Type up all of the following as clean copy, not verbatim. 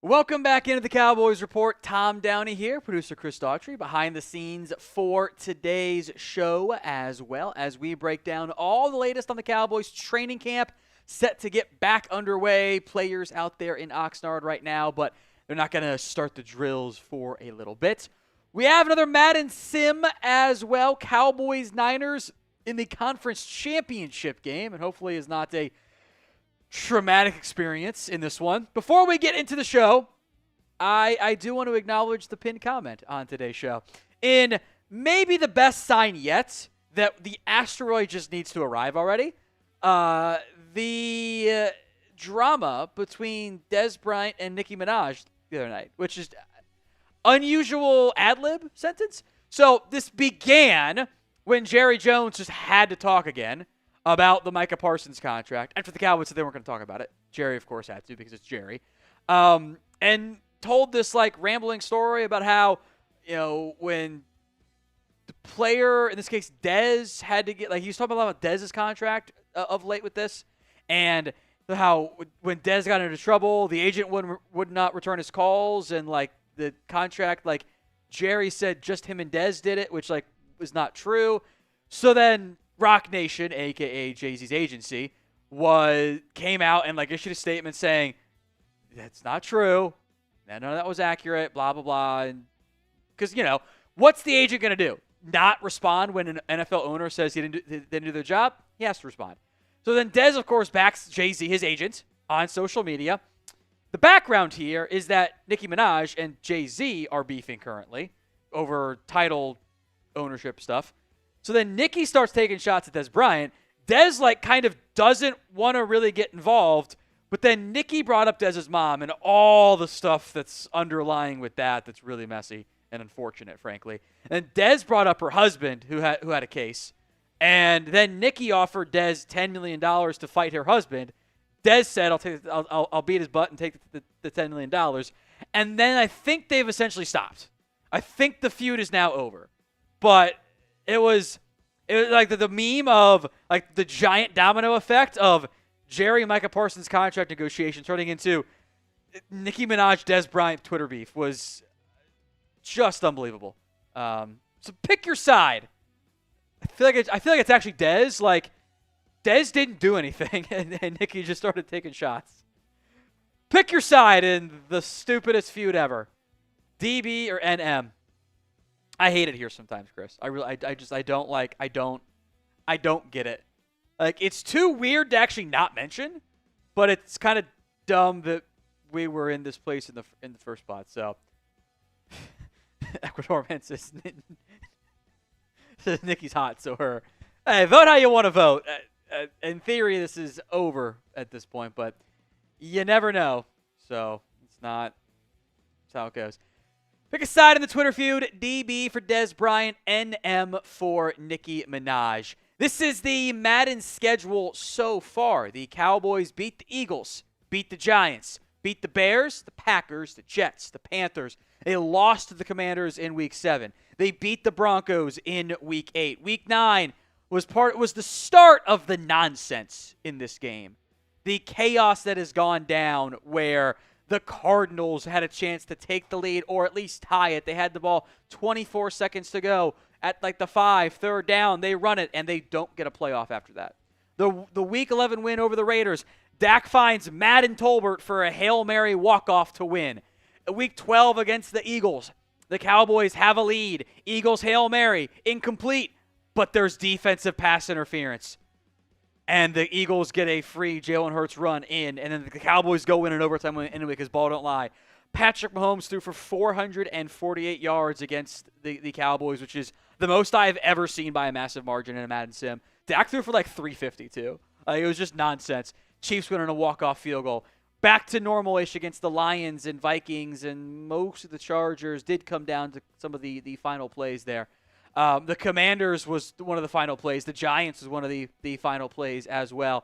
Welcome back into the Cowboys Report. Tom Downey here, producer Chris Daughtry, behind the scenes for today's show, as well as we break down all the latest on the Cowboys training camp, set to get back underway. Players out there in Oxnard right now, but they're not going to start the drills for a little bit. We have another Madden Sim as well. Cowboys-Niners in the Conference Championship game, and hopefully is not a traumatic experience in this one. Before we get into the show, I do want to acknowledge the pinned comment on today's show. In maybe the best sign yet, that the asteroid just needs to arrive already, the drama between Dez Bryant and Nicki Minaj the other night, which is unusual ad-lib sentence. So this began when Jerry Jones just had to talk again about the Micah Parsons contract. After the Cowboys said they weren't going to talk about it. Jerry, of course, had to because it's Jerry. And told this, rambling story about how, when the player, in this case, Dez, had to get, he was talking a lot about Dez's contract of late with this, and how when Dez got into trouble, the agent would not return his calls, and, the contract, Jerry said just him and Dez did it, which, was not true. So then Rock Nation, a.k.a. Jay-Z's agency, came out and, issued a statement saying, that's not true. None of that was accurate, blah, blah, blah. Because, what's the agent going to do? Not respond when an NFL owner says he didn't do their job? He has to respond. So then Dez, of course, backs Jay-Z, his agent, on social media. The background here is that Nicki Minaj and Jay-Z are beefing currently over title ownership stuff. So then Nicki starts taking shots at Dez Bryant. Dez, kind of doesn't want to really get involved, but then Nicki brought up Dez's mom and all the stuff that's underlying with that's really messy and unfortunate, frankly. And Dez brought up her husband, who had a case, and then Nicki offered Dez $10 million to fight her husband. Dez said, I'll beat his butt and take the $10 million. And then I think they've essentially stopped. I think the feud is now over. But it was like the meme of the giant domino effect of Jerry and Micah Parsons contract negotiation turning into Nicki Minaj, Dez Bryant Twitter beef was just unbelievable. So pick your side. I feel like it's actually Dez. Dez didn't do anything, and Nicki just started taking shots. Pick your side in the stupidest feud ever, DB or NM. I hate it here sometimes, Chris. I don't get it. It's too weird to actually not mention, but it's kind of dumb that we were in this place in the first spot. So, Ecuador man says Nicki's hot, so her. Hey, vote how you want to vote. In theory, this is over at this point, but you never know. So that's how it goes. Pick a side in the Twitter feud. DB for Dez Bryant, NM for Nicki Minaj. This is the Madden schedule so far. The Cowboys beat the Eagles, beat the Giants, beat the Bears, the Packers, the Jets, the Panthers. They lost to the Commanders in Week 7. They beat the Broncos in Week 8. Week 9 was the start of the nonsense in this game. The chaos that has gone down where the Cardinals had a chance to take the lead or at least tie it. They had the ball 24 seconds to go at the 5, third down. They run it, and they don't get a playoff after that. The Week 11 win over the Raiders, Dak finds Madden Tolbert for a Hail Mary walk-off to win. Week 12 against the Eagles, the Cowboys have a lead. Eagles Hail Mary, incomplete, but there's defensive pass interference. And the Eagles get a free Jalen Hurts run in, and then the Cowboys go in overtime anyway because ball don't lie. Patrick Mahomes threw for 448 yards against the Cowboys, which is the most I've ever seen by a massive margin in a Madden Sim. Dak threw for 350 too. It was just nonsense. Chiefs win on a walk-off field goal. Back to normal-ish against the Lions and Vikings, and most of the Chargers did come down to some of the final plays there. The Commanders was one of the final plays. The Giants was one of the final plays as well.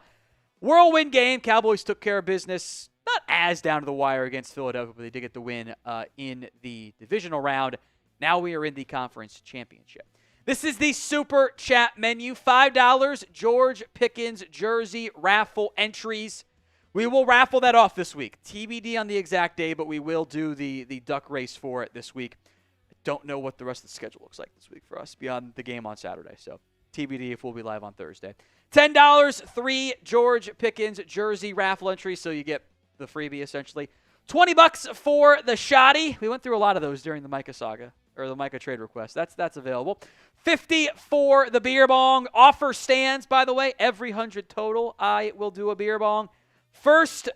Whirlwind game. Cowboys took care of business. Not as down to the wire against Philadelphia, but they did get the win in the divisional round. Now we are in the Conference Championship. This is the Super Chat menu. $5 George Pickens jersey raffle entries. We will raffle that off this week. TBD on the exact day, but we will do the duck race for it this week. I don't know what the rest of the schedule looks like this week for us beyond the game on Saturday. So TBD if we'll be live on Thursday. $10, 3 George Pickens jersey raffle entries, so you get the freebie essentially. $20 for the shoddy. We went through a lot of those during the Micah saga, or the Micah trade request. That's available. $50 for the beer bong. Offer stands, by the way. Every 100 total, I will do a beer bong. First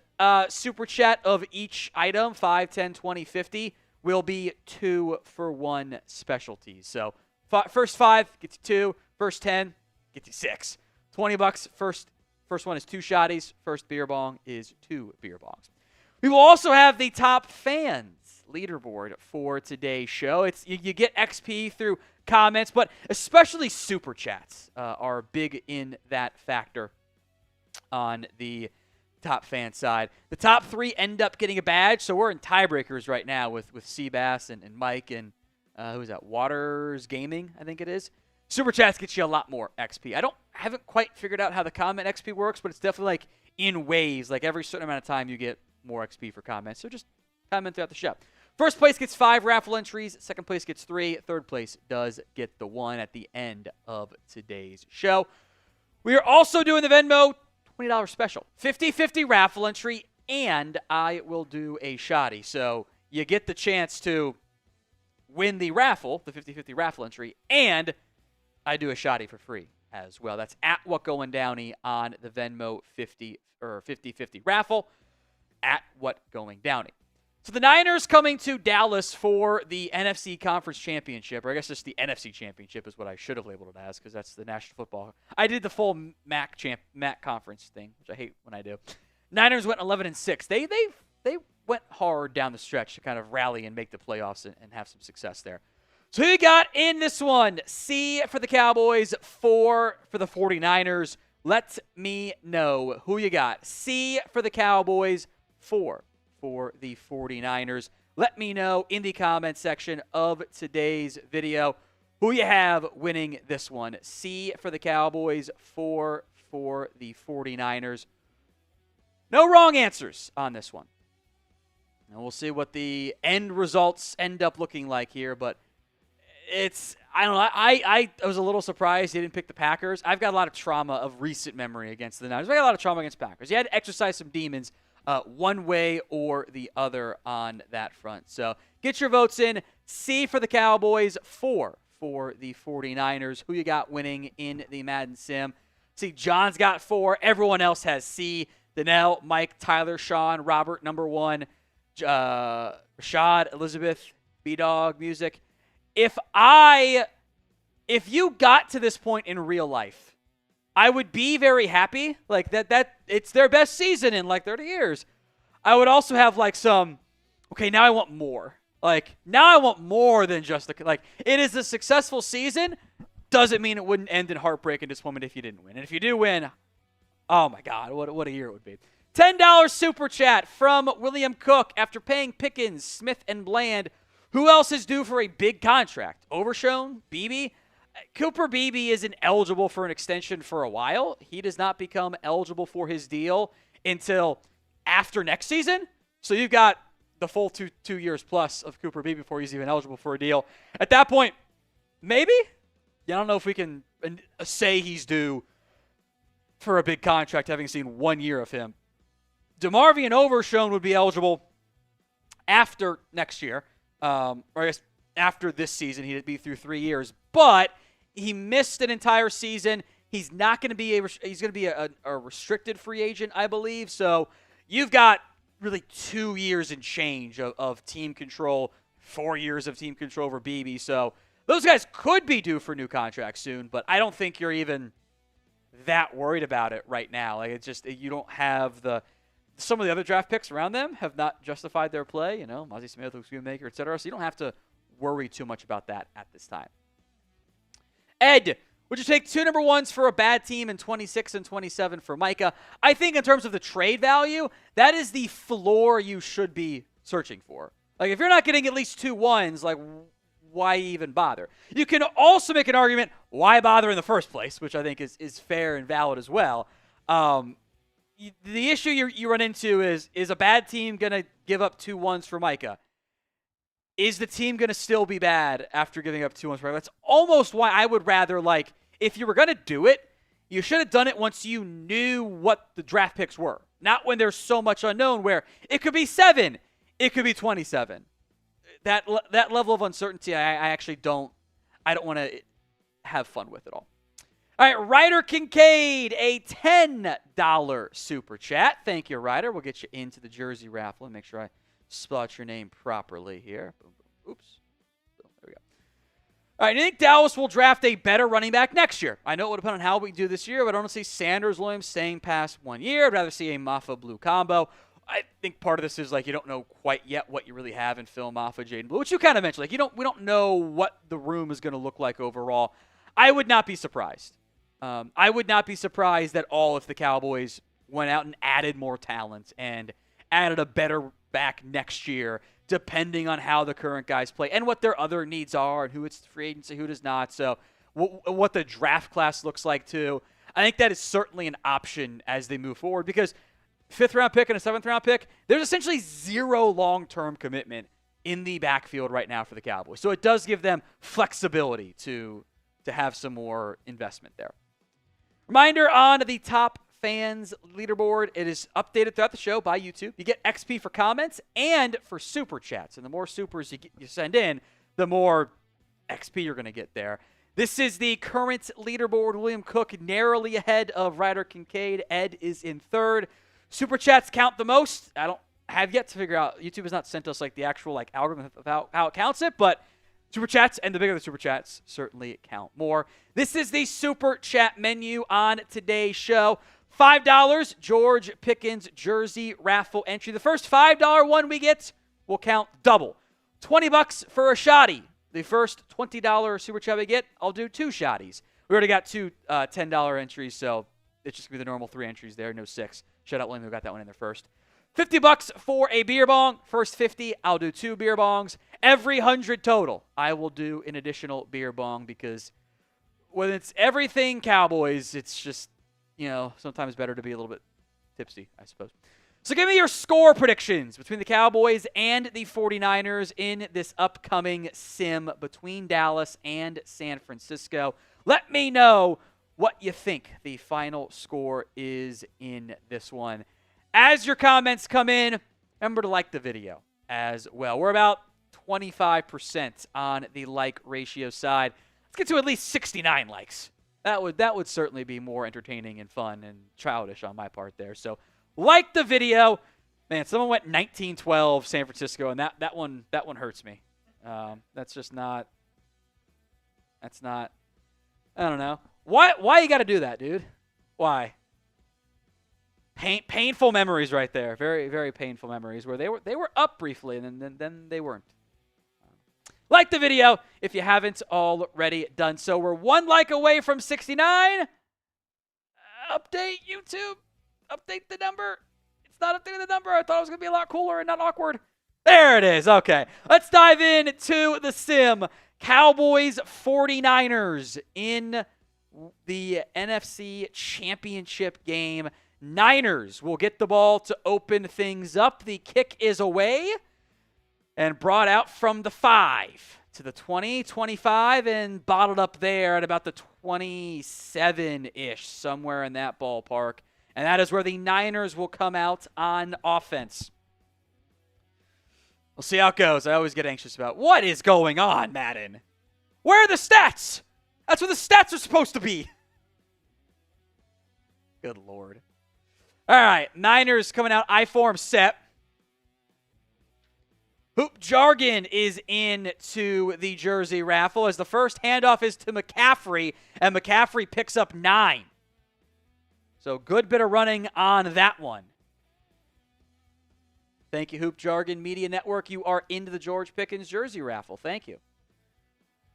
super chat of each item, 5, 10, 20, 50, will be 2 for 1 specialties. So first 5 gets you 2. First 10 gets you 6. $20. First one is 2 shotties. First beer bong is 2 beer bongs. We will also have the top fans leaderboard for today's show. You get XP through comments, but especially super chats are big in that factor on the top fan side. The top 3 end up getting a badge, so we're in tiebreakers right now with Seabass and Mike and who's that? Waters Gaming, I think it is. Super chats get you a lot more XP. I haven't quite figured out how the comment XP works, but it's definitely like in waves. Like every certain amount of time you get more XP for comments. So just comment throughout the show. First place gets 5 raffle entries. Second place gets 3. Third place does get the 1 at the end of today's show. We are also doing the Venmo $20 special. 50-50 raffle entry, and I will do a shoddy. So you get the chance to win the raffle, the 50-50 raffle entry, and I do a shoddy for free as well. That's at WhatGoingDowney on the Venmo 50-50 raffle, at WhatGoingDowney. So the Niners coming to Dallas for the NFC Conference Championship, or I guess just the NFC Championship is what I should have labeled it as, because that's the National Football. I did the full MAC Conference thing, which I hate when I do. Niners went 11-6. They went hard down the stretch to kind of rally and make the playoffs and have some success there. So who you got in this one? C for the Cowboys, 4 for the 49ers. Let me know who you got. C for the Cowboys, 4 for the 49ers. Let me know in the comment section of today's video who you have winning this one. C for the Cowboys, 4 for the 49ers. No wrong answers on this one. And we'll see what the end results end up looking like here, but I don't know. I was a little surprised he didn't pick the Packers. I've got a lot of trauma of recent memory against the Niners. I got a lot of trauma against Packers. You had to exercise some demons one way or the other on that front. So get your votes in. C for the Cowboys, 4 for the 49ers. Who you got winning in the Madden Sim? See, John's got 4. Everyone else has C. Danelle, Mike, Tyler, Sean, Robert, number 1, Rashad, Elizabeth, B-Dog, Music. If you got to this point in real life, I would be very happy. Like that it's their best season in like 30 years. I would also have like okay, now I want more. Like now I want more than just it is a successful season. Doesn't mean it wouldn't end in heartbreak and disappointment if you didn't win. And if you do win, oh my God, what a year it would be. $10 super chat from William Cook after paying Pickens, Smith, and Bland. Who else is due for a big contract? Overshown? Beebe? Cooper Beebe isn't eligible for an extension for a while. He does not become eligible for his deal until after next season. So you've got the full two years plus of Cooper Beebe before he's even eligible for a deal. At that point, maybe? Yeah, I don't know if we can say he's due for a big contract having seen 1 year of him. DeMarvion Overshown would be eligible after next year. Or I guess after this season, he'd be through 3 years. But he missed an entire season. He's not going to be he's going to be a restricted free agent, I believe. So you've got really 2 years and change of team control, 4 years of team control over Beebe. So those guys could be due for new contracts soon, but I don't think you're even that worried about it right now. Like it's just you don't have some of the other draft picks around them have not justified their play, Mozzie Smith, Luke Schoonmaker, et cetera. So you don't have to worry too much about that at this time. Ed, would you take 2 number 1s for a bad team and 26 and 27 for Micah? I think in terms of the trade value, that is the floor you should be searching for. Like if you're not getting at least 2 1s, like why even bother? You can also make an argument, why bother in the first place, which I think is fair and valid as well. the issue you run into is a bad team going to give up 2 1s for Micah? Is the team going to still be bad after giving up 2 1s for Micah? That's almost why I would rather, like, if you were going to do it, you should have done it once you knew what the draft picks were. Not when there's so much unknown where it could be 7, it could be 27. That level of uncertainty, I actually don't want to have fun with it all. All right, Ryder Kincaid, a $10 super chat. Thank you, Ryder. We'll get you into the jersey raffle and make sure I spell out your name properly here. Boom, boom. Oops. Boom, there we go. All right, I think Dallas will draft a better running back next year. I know it will depend on how we do this year, but I don't see Sanders-Williams staying past 1 year. I'd rather see a Maffa-Blue combo. I think part of this is, like, you don't know quite yet what you really have in Phil Maffa, Jaden Blue, which you kind of mentioned. Like, we don't know what the room is going to look like overall. I would not be surprised. I would not be surprised at all if the Cowboys went out and added more talent and added a better back next year, depending on how the current guys play and what their other needs are and who it's free agency, who does not. So what the draft class looks like, too. I think that is certainly an option as they move forward because 5th-round pick and a 7th-round pick, there's essentially 0 long-term commitment in the backfield right now for the Cowboys. So it does give them flexibility to have some more investment there. Reminder on the top fans leaderboard, it is updated throughout the show by YouTube. You get XP for comments and for super chats. And the more supers you send in, the more XP you're going to get there. This is the current leaderboard. William Cook narrowly ahead of Ryder Kincaid. Ed is in 3rd. Super chats count the most. I don't have yet to figure out. YouTube has not sent us like the actual like algorithm of how it counts it, but super chats, and the bigger the super chats, certainly count more. This is the super chat menu on today's show. $5 George Pickens jersey raffle entry. The first $5 one we get will count double. $20 for a shotty. The first $20 super chat we get, I'll do 2 shotties. We already got 2 $10 entries, so it's just going to be the normal 3 entries there, no 6. Shout out William who got that one in there first. $50 for a beer bong. First 50, I'll do 2 beer bongs. Every 100 total, I will do an additional beer bong because when it's everything Cowboys, it's just, sometimes better to be a little bit tipsy, I suppose. So give me your score predictions between the Cowboys and the 49ers in this upcoming sim between Dallas and San Francisco. Let me know what you think the final score is in this one. As your comments come in, remember to like the video as well. We're about 25% on the like ratio side. Let's get to at least 69 likes. That would certainly be more entertaining and fun and childish on my part there. So like the video. Man, someone went 19-12 San Francisco, and that one hurts me. That's not. I don't know. Why you got to do that, dude? Why? Painful memories right there. Very, very painful memories where they were up briefly and then they weren't. Like the video if you haven't already done so. We're 1 like away from 69. Update YouTube. Update the number. It's not updating the number. I thought it was going to be a lot cooler and not awkward. There it is. Okay. Let's dive into the sim. Cowboys 49ers in the NFC Championship game. Niners will get the ball to open things up. The kick is away and brought out from the 5 to the 20, 25, and bottled up there at about the 27-ish, somewhere in that ballpark. And that is where the Niners will come out on offense. We'll see how it goes. I always get anxious about what is going on, Madden. Where are the stats? That's where the stats are supposed to be. Good Lord. All right, Niners coming out, I-form set. Hoop Jargon is into the jersey raffle as the first handoff is to McCaffrey, and McCaffrey picks up 9. So good bit of running on that one. Thank you, Hoop Jargon Media Network. You are into the George Pickens jersey raffle. Thank you.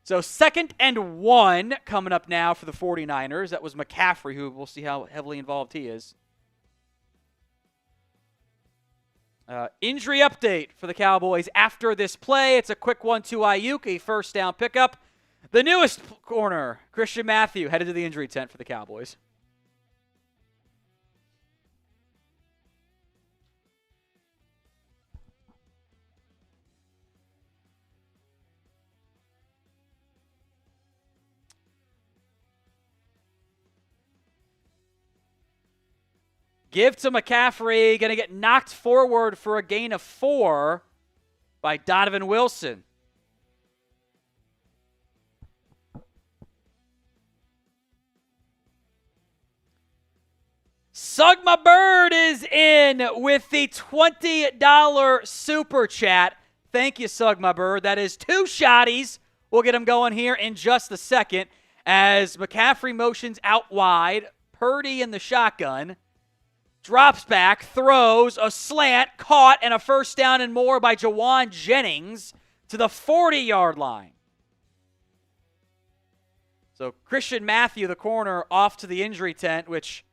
So 2nd and 1 coming up now for the 49ers. That was McCaffrey, who we'll see how heavily involved he is. Injury update for the Cowboys after this play. It's a quick one to Ayuk, a first down pickup. The newest corner, Christian Matthew, headed to the injury tent for the Cowboys. Give to McCaffrey. Going to get knocked forward for a gain of 4 by Donovan Wilson. Sug My Bird is in with the $20 super chat. Thank you, Sug My Bird. That is 2 shotties. We'll get him going here in just a second as McCaffrey motions out wide. Purdy in the shotgun. Drops back, throws, a slant, caught, and a first down and more by Jawan Jennings to the 40-yard line. So Christian Matthew, the corner, off to the injury tent, which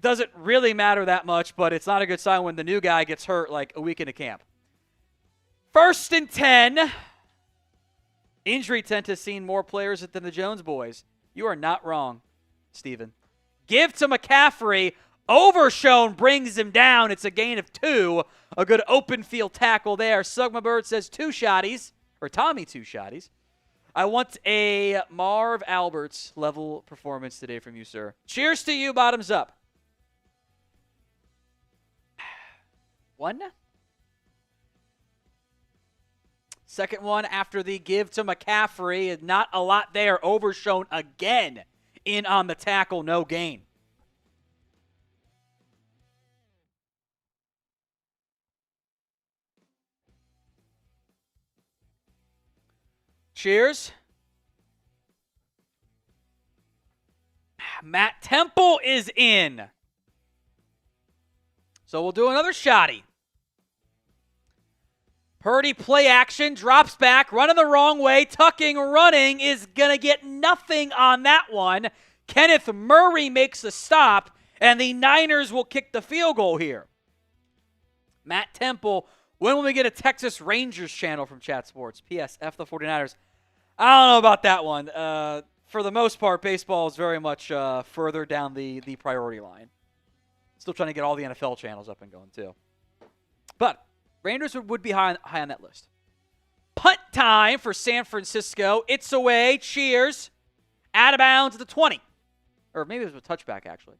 doesn't really matter that much, but it's not a good sign when the new guy gets hurt like a week into camp. 1st and 10. Injury tent has seen more players than the Jones boys. You are not wrong, Steven. Give to McCaffrey. Overshown brings him down. It's a gain of 2. A good open field tackle there. Sugma Bird says 2 shotties, or Tommy 2 shotties. I want a Marv Alberts level performance today from you, sir. Cheers to you, bottoms up. 1. Second one after the give to McCaffrey. Not a lot there. Overshown again. In on the tackle, no gain. Cheers. Matt Temple is in. So we'll do another shotty. Purdy play action, drops back, running the wrong way, tucking, running, is going to get nothing on that one. Kenneth Murray makes the stop, and the Niners will kick the field goal here. Matt Temple, when will we get a Texas Rangers channel from Chat Sports? P.S. F the 49ers. I don't know about that one. For the most part, baseball is very much further down the priority line. Still trying to get all the NFL channels up and going, too. But Rangers would be high on that list. Punt time for San Francisco. It's away. Cheers. Out of bounds at the 20. Or maybe it was a touchback, actually.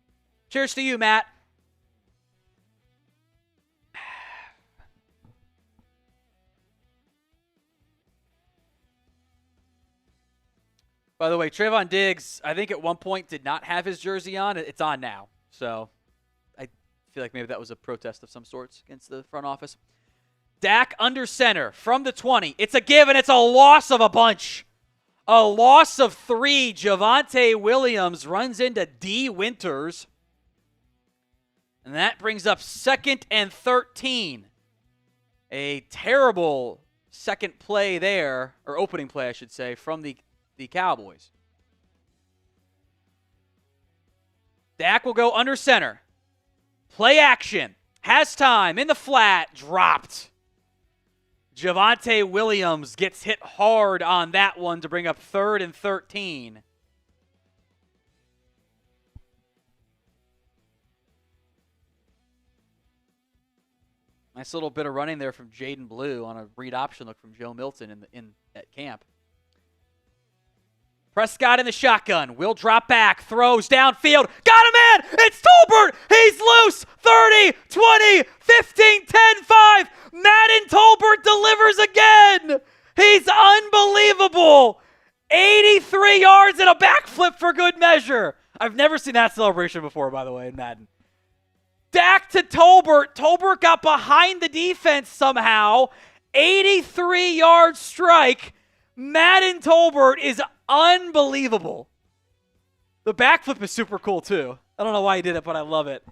Cheers to you, Matt. By the way, Trayvon Diggs, I think at one point did not have his jersey on. It's on now. So I feel like maybe that was a protest of some sorts against the front office. Dak under center from the 20. It's a give, and it's a loss of a bunch. A loss of 3. Javonte Williams runs into D. Winters. And that brings up 2nd and 13. A terrible second play there, or opening play, I should say, from the Cowboys. Dak will go under center. Play action. Has time. In the flat. Dropped. Javonte Williams gets hit hard on that one to bring up 3rd and 13. Nice little bit of running there from Jaden Blue on a read option look from Joe Milton at camp. Prescott in the shotgun. Will drop back. Throws downfield. Got a man. It's Tolbert. He's loose. 30, 20, 15, 10, 5. Madden Tolbert delivers again. He's unbelievable. 83 yards and a backflip for good measure. I've never seen that celebration before, by the way, in Madden. Dak to Tolbert. Tolbert got behind the defense somehow. 83-yard strike. Madden Tolbert is unbelievable. The backflip is super cool, too. I don't know why he did it, but I love it.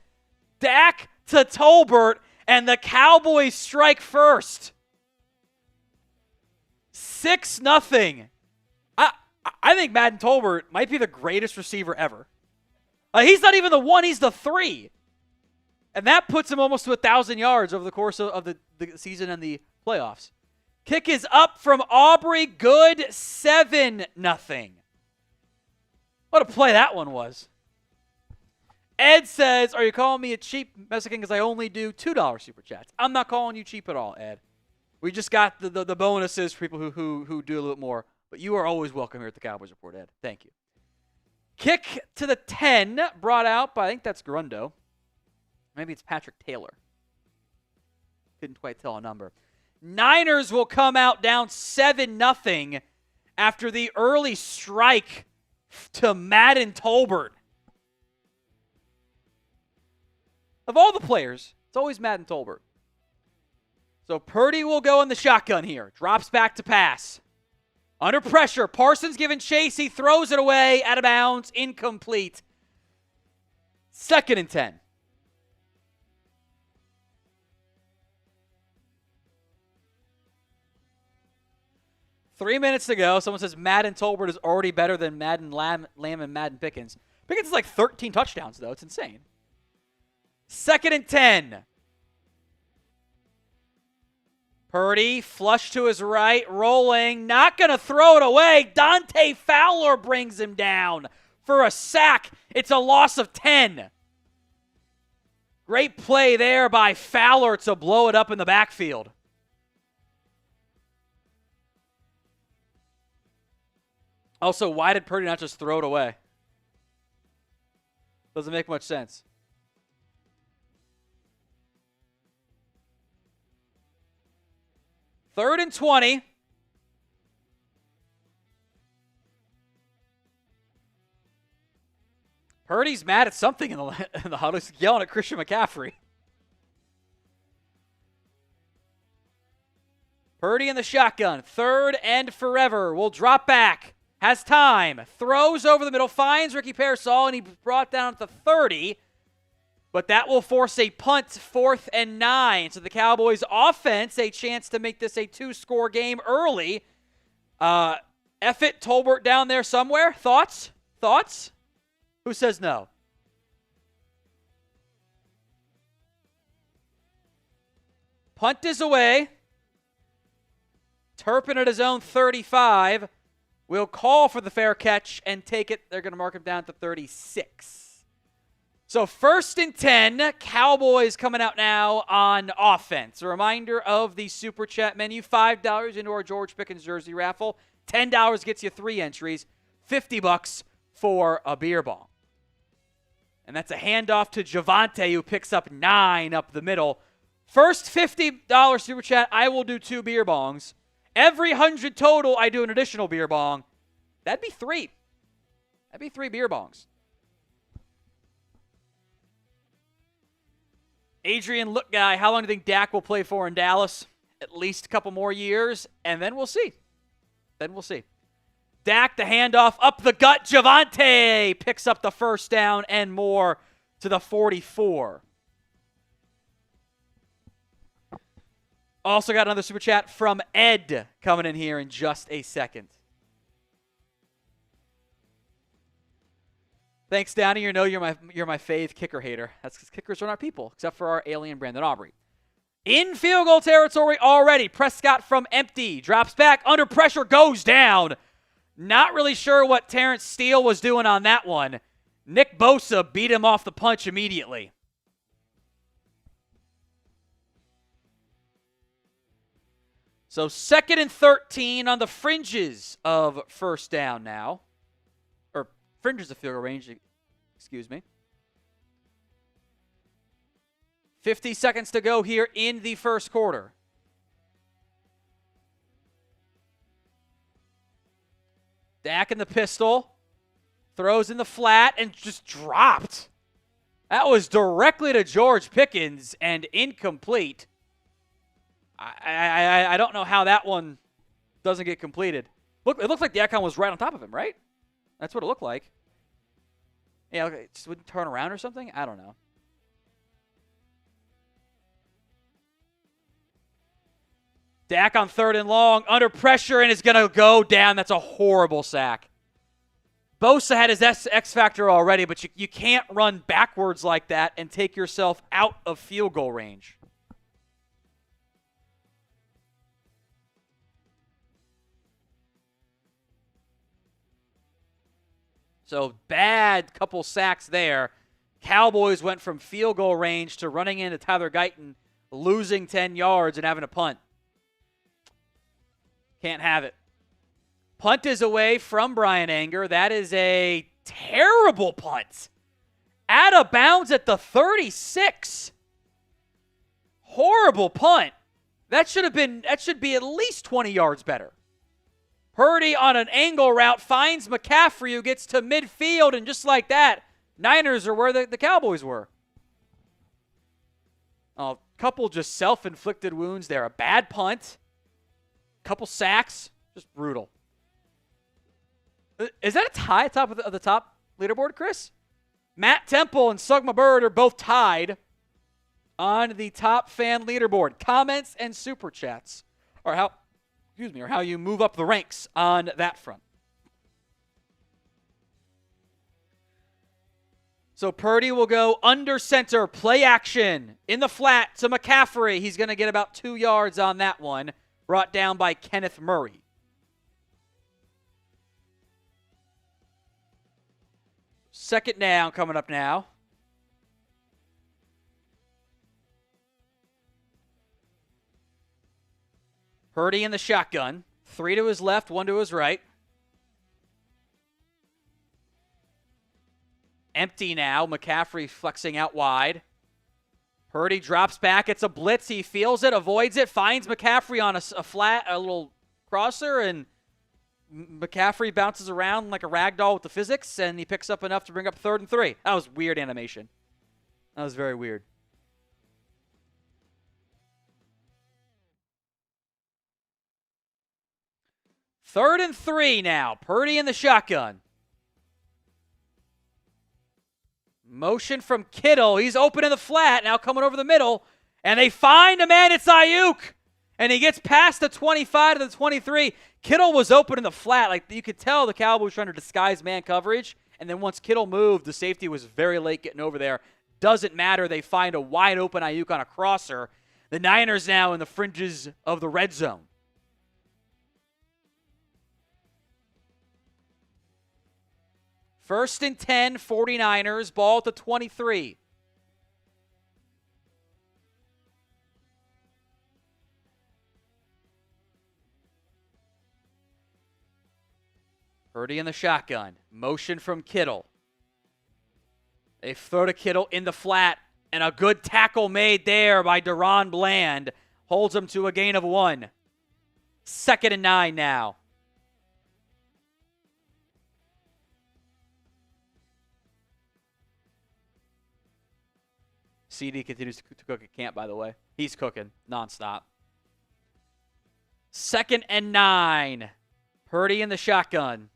Dak to Tolbert, and the Cowboys strike first. 6-0. I think Madden Tolbert might be the greatest receiver ever. He's not even the 1, he's the 3. And that puts him almost to 1,000 yards over the course of the season and the playoffs. Kick is up from Aubrey. Good. 7-0. What a play that one was. Ed says, are you calling me a cheap Mexican because I only do $2 super chats? I'm not calling you cheap at all, Ed. We just got the bonuses for people who do a little bit more. But you are always welcome here at the Cowboys Report, Ed. Thank you. Kick to the 10 brought out by, I think that's Grundo. Maybe it's Patrick Taylor. Couldn't quite tell a number. Niners will come out down 7-0 after the early strike to Madden Tolbert. Of all the players, it's always Madden Tolbert. So Purdy will go in the shotgun here. Drops back to pass. Under pressure. Parsons giving chase. He throws it away. Out of bounds. Incomplete. 2nd and 10. Three minutes to go. Someone says Madden Tolbert is already better than Madden Lamb and Madden Pickens. Pickens is like 13 touchdowns, though. It's insane. 2nd and 10. Purdy, flush to his right, rolling, not going to throw it away. Dante Fowler brings him down for a sack. It's a loss of 10. Great play there by Fowler to blow it up in the backfield. Also, why did Purdy not just throw it away? Doesn't make much sense. Third and 20. Purdy's mad at something in the huddle. He's yelling at Christian McCaffrey. Purdy in the shotgun. 3rd and forever. Will drop back. Has time. Throws over the middle. Finds Ricky Pearsall, and he brought down at the 30. But that will force a punt, 4th and 9. So the Cowboys offense, a chance to make this a 2-score game early. F it, Tolbert down there somewhere. Thoughts? Who says no? Punt is away. Turpin at his own 35. Will call for the fair catch and take it. They're going to mark him down to 36. So 1st and 10, Cowboys coming out now on offense. A reminder of the Super Chat menu, $5 into our George Pickens jersey raffle. $10 gets you 3 entries. $50 for a beer bong. And that's a handoff to Javonte, who picks up 9 up the middle. First $50 Super Chat, I will do 2 beer bongs. Every 100 total, I do an additional beer bong. That'd be 3. That'd be 3 beer bongs. Adrian, look, guy, how long do you think Dak will play for in Dallas? At least a couple more years, and then we'll see. Dak, the handoff, up the gut. Javonte picks up the first down and more to the 44. Also got another super chat from Ed coming in here in just a second. Thanks, Downey. You know you're my fave kicker hater. That's because kickers are not people, except for our alien Brandon Aubrey. In field goal territory already. Prescott from empty. Drops back. Under pressure. Goes down. Not really sure what Terrence Steele was doing on that one. Nick Bosa beat him off the punch immediately. So 2nd and 13 on the fringes of first down now. Or fringes of field goal range, excuse me. 50 seconds to go here in the first quarter. Dak in the pistol. Throws in the flat and just dropped. That was directly to George Pickens and incomplete. I don't know how that one doesn't get completed. Look, it looks like the icon was right on top of him, right? That's what it looked like. Yeah, okay, it just wouldn't turn around or something? I don't know. Dak on 3rd and long, under pressure, and is going to go down. That's a horrible sack. Bosa had his X factor already, but you can't run backwards like that and take yourself out of field goal range. So bad couple sacks there. Cowboys went from field goal range to running into Tyler Guyton, losing 10 yards and having a punt. Can't have it. Punt is away from Brian Anger. That is a terrible punt. Out of bounds at the 36. Horrible punt. That should be at least 20 yards better. Purdy on an angle route finds McCaffrey, who gets to midfield, and just like that, Niners are where the Cowboys were. A couple just self-inflicted wounds there. A bad punt. Couple sacks. Just brutal. Is that a tie at top of the top leaderboard, Chris? Matt Temple and Sugma Bird are both tied on the top fan leaderboard. Comments and super chats are how you move up the ranks on that front. So Purdy will go under center, play action in the flat to McCaffrey. He's going to get about 2 yards on that one, brought down by Kenneth Murray. Second down coming up now. Purdy in the shotgun. 3 to his left, 1 to his right. Empty now. McCaffrey flexing out wide. Purdy drops back. It's a blitz. He feels it, avoids it, finds McCaffrey on a little crosser, and McCaffrey bounces around like a rag doll with the physics, and he picks up enough to bring up 3rd and 3. That was weird animation. That was very weird. Third and 3 now. Purdy in the shotgun. Motion from Kittle. He's open in the flat, now coming over the middle. And they find a man. It's Ayuk. And he gets past the 25 to the 23. Kittle was open in the flat. Like, you could tell the Cowboys were trying to disguise man coverage. And then once Kittle moved, the safety was very late getting over there. Doesn't matter. They find a wide open Ayuk on a crosser. The Niners now in the fringes of the red zone. First and 10, 49ers, ball at the 23. Purdy in the shotgun. Motion from Kittle. They throw to Kittle in the flat, and a good tackle made there by Deron Bland. Holds him to a gain of 1. 2nd and 9 now. CD continues to cook at camp, by the way. He's cooking nonstop. 2nd and 9. Purdy in the shotgun.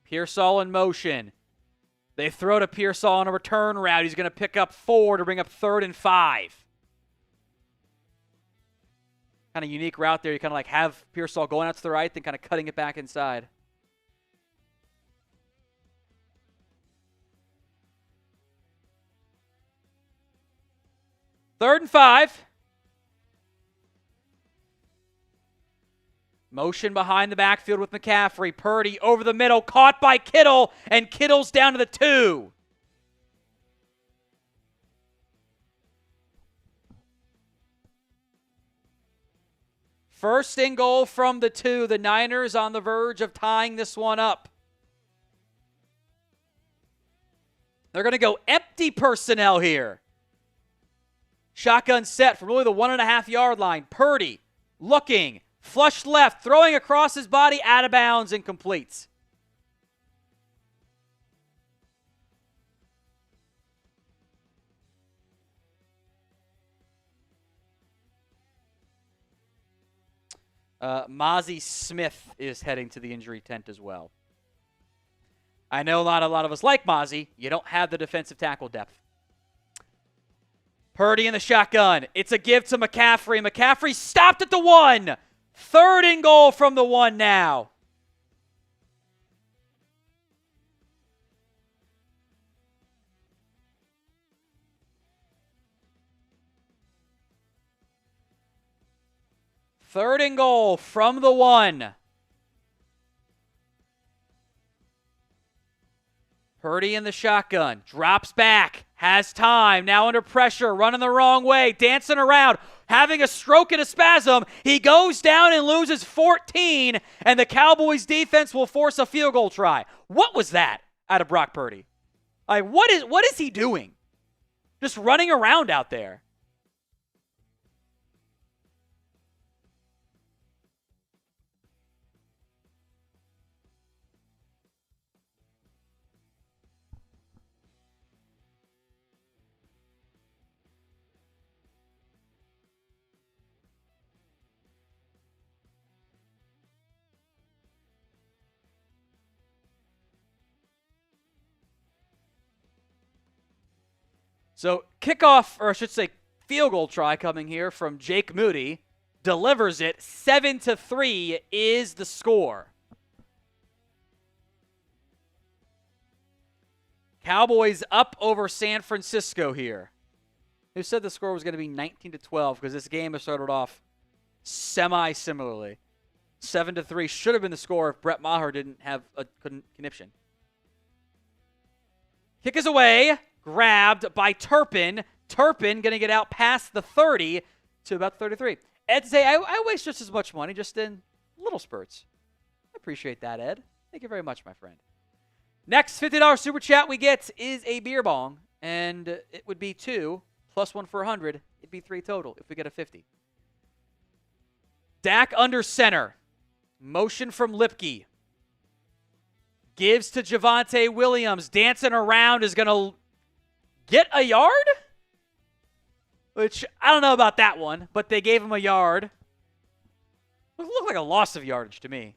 Pearsall in motion. They throw to Pearsall on a return route. He's going to pick up 4 to bring up 3rd and 5. Kind of unique route there. You kind of like have Pearsall going out to the right, then kind of cutting it back inside. Third and 5. Motion behind the backfield with McCaffrey. Purdy over the middle, caught by Kittle, and Kittle's down to the 2. First and goal from the 2. The Niners on the verge of tying this one up. They're going to go empty personnel here. Shotgun set from really the 1.5-yard line. Purdy looking, flush left, throwing across his body, out of bounds, and completes. Mozzie Smith is heading to the injury tent as well. I know not a lot of us like Mozzie. You don't have the defensive tackle depth. Purdy in the shotgun. It's a give to McCaffrey. McCaffrey stopped at the 1. 3rd and goal from the 1 now. Third and goal from the 1. Purdy in the shotgun. Drops back. Has time. Now under pressure. Running the wrong way. Dancing around. Having a stroke and a spasm. He goes down and loses 14. And the Cowboys defense will force a field goal try. What was that? out of Brock Purdy. Like, what is he doing? Just running around out there. So kickoff, or I should say field goal try coming here from Jake Moody. Delivers it. 7-3 is the score. Cowboys up over San Francisco here. Who said the score was going to be 19-12 because this game has started off semi-similarly. 7-3 should have been the score if Brett Maher didn't have a conniption. Kick is away. Grabbed by Turpin. Turpin going to get out past the 30 to about 33. Ed say, I waste just as much money just in little spurts. I appreciate that, Ed. Thank you very much, my friend. Next $50 super chat we get is a beer bong, and it would be 2 plus 1 for 100. It'd be 3 total if we get a 50. Dak under center. Motion from Lipke. Gives to Javonte Williams. Dancing around is going to get a yard? Which, I don't know about that one, but they gave him a yard. It looked like a loss of yardage to me.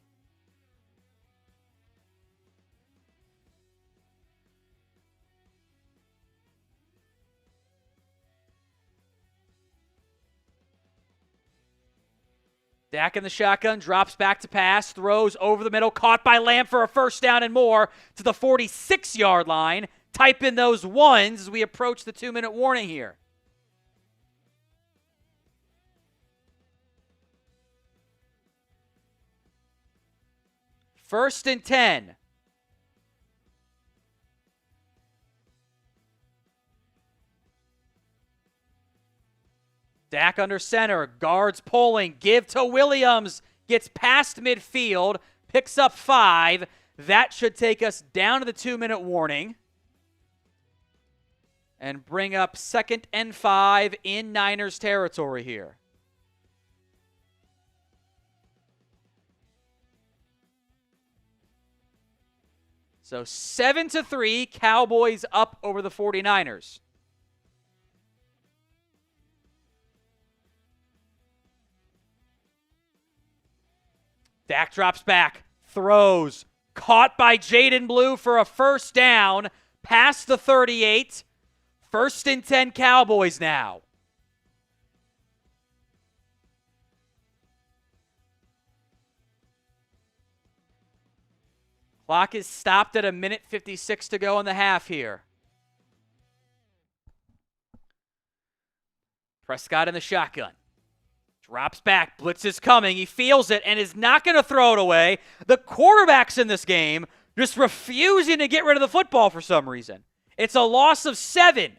Dak in the shotgun, drops back to pass, throws over the middle, caught by Lamb for a first down and more to the 46-yard line. Type in those ones as we approach the 2-minute warning here. First and 10. Dak under center, guards pulling, give to Williams, gets past midfield, picks up 5. That should take us down to the 2-minute warning and bring up 2nd and 5 in Niners territory here. So 7-3, Cowboys up over the 49ers. Dak drops back, throws, caught by Jaden Blue for a first down, past the 38. 1st and 10 Cowboys now. Clock is stopped at 1:56 to go in the half here. Prescott in the shotgun. Drops back. Blitz is coming. He feels it and is not going to throw it away. The quarterbacks in this game just refusing to get rid of the football for some reason. It's a loss of 7.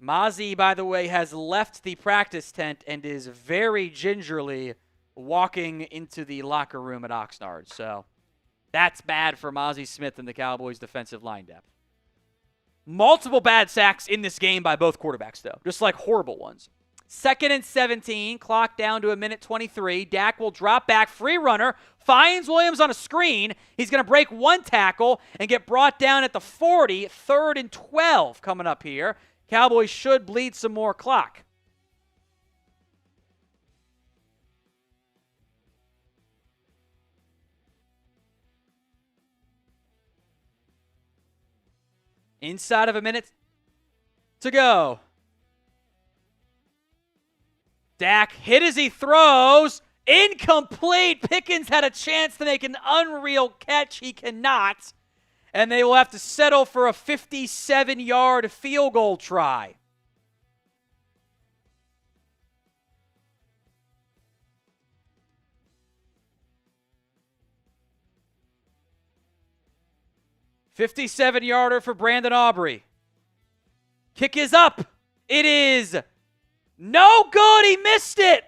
Mozzie, by the way, has left the practice tent and is very gingerly walking into the locker room at Oxnard. So that's bad for Mozzie Smith and the Cowboys' defensive line depth. Multiple bad sacks in this game by both quarterbacks, though. Just like horrible ones. 2nd and 17, clock down to 1:23. Dak will drop back, free runner, finds Williams on a screen. He's going to break one tackle and get brought down at the 40. 3rd and 12 coming up here. Cowboys should bleed some more clock. Inside of a minute to go. Dak hit as he throws. Incomplete. Pickens had a chance to make an unreal catch. He cannot. And they will have to settle for a 57-yard field goal try. "57-yarder for Brandon Aubrey. Kick is up. It is no good. He missed it.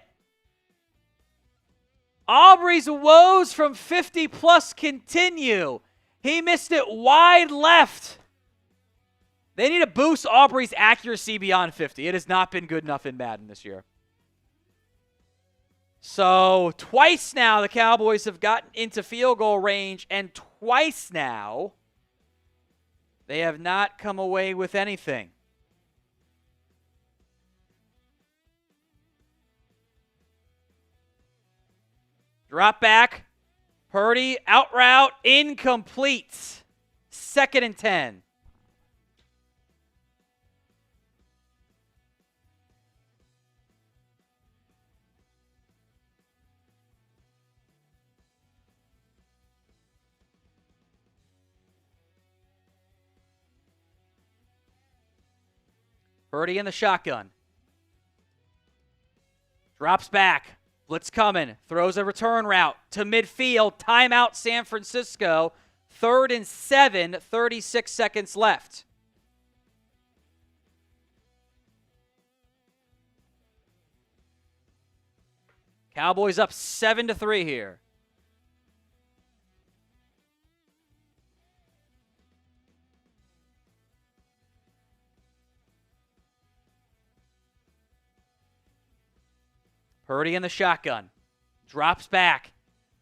Aubrey's woes from 50-plus continue. He missed it wide left. They need to boost Aubrey's accuracy beyond 50. It has not been good enough in Madden this year. So twice now the Cowboys have gotten into field goal range, and twice now they have not come away with anything. Drop back. Purdy, out route, incomplete. 2nd and 10. Purdy in the shotgun. Drops back. Blitz coming. Throws a return route to midfield. Timeout San Francisco. 3rd and 7. 36 seconds left. Cowboys up 7-3 here. Purdy in the shotgun. Drops back.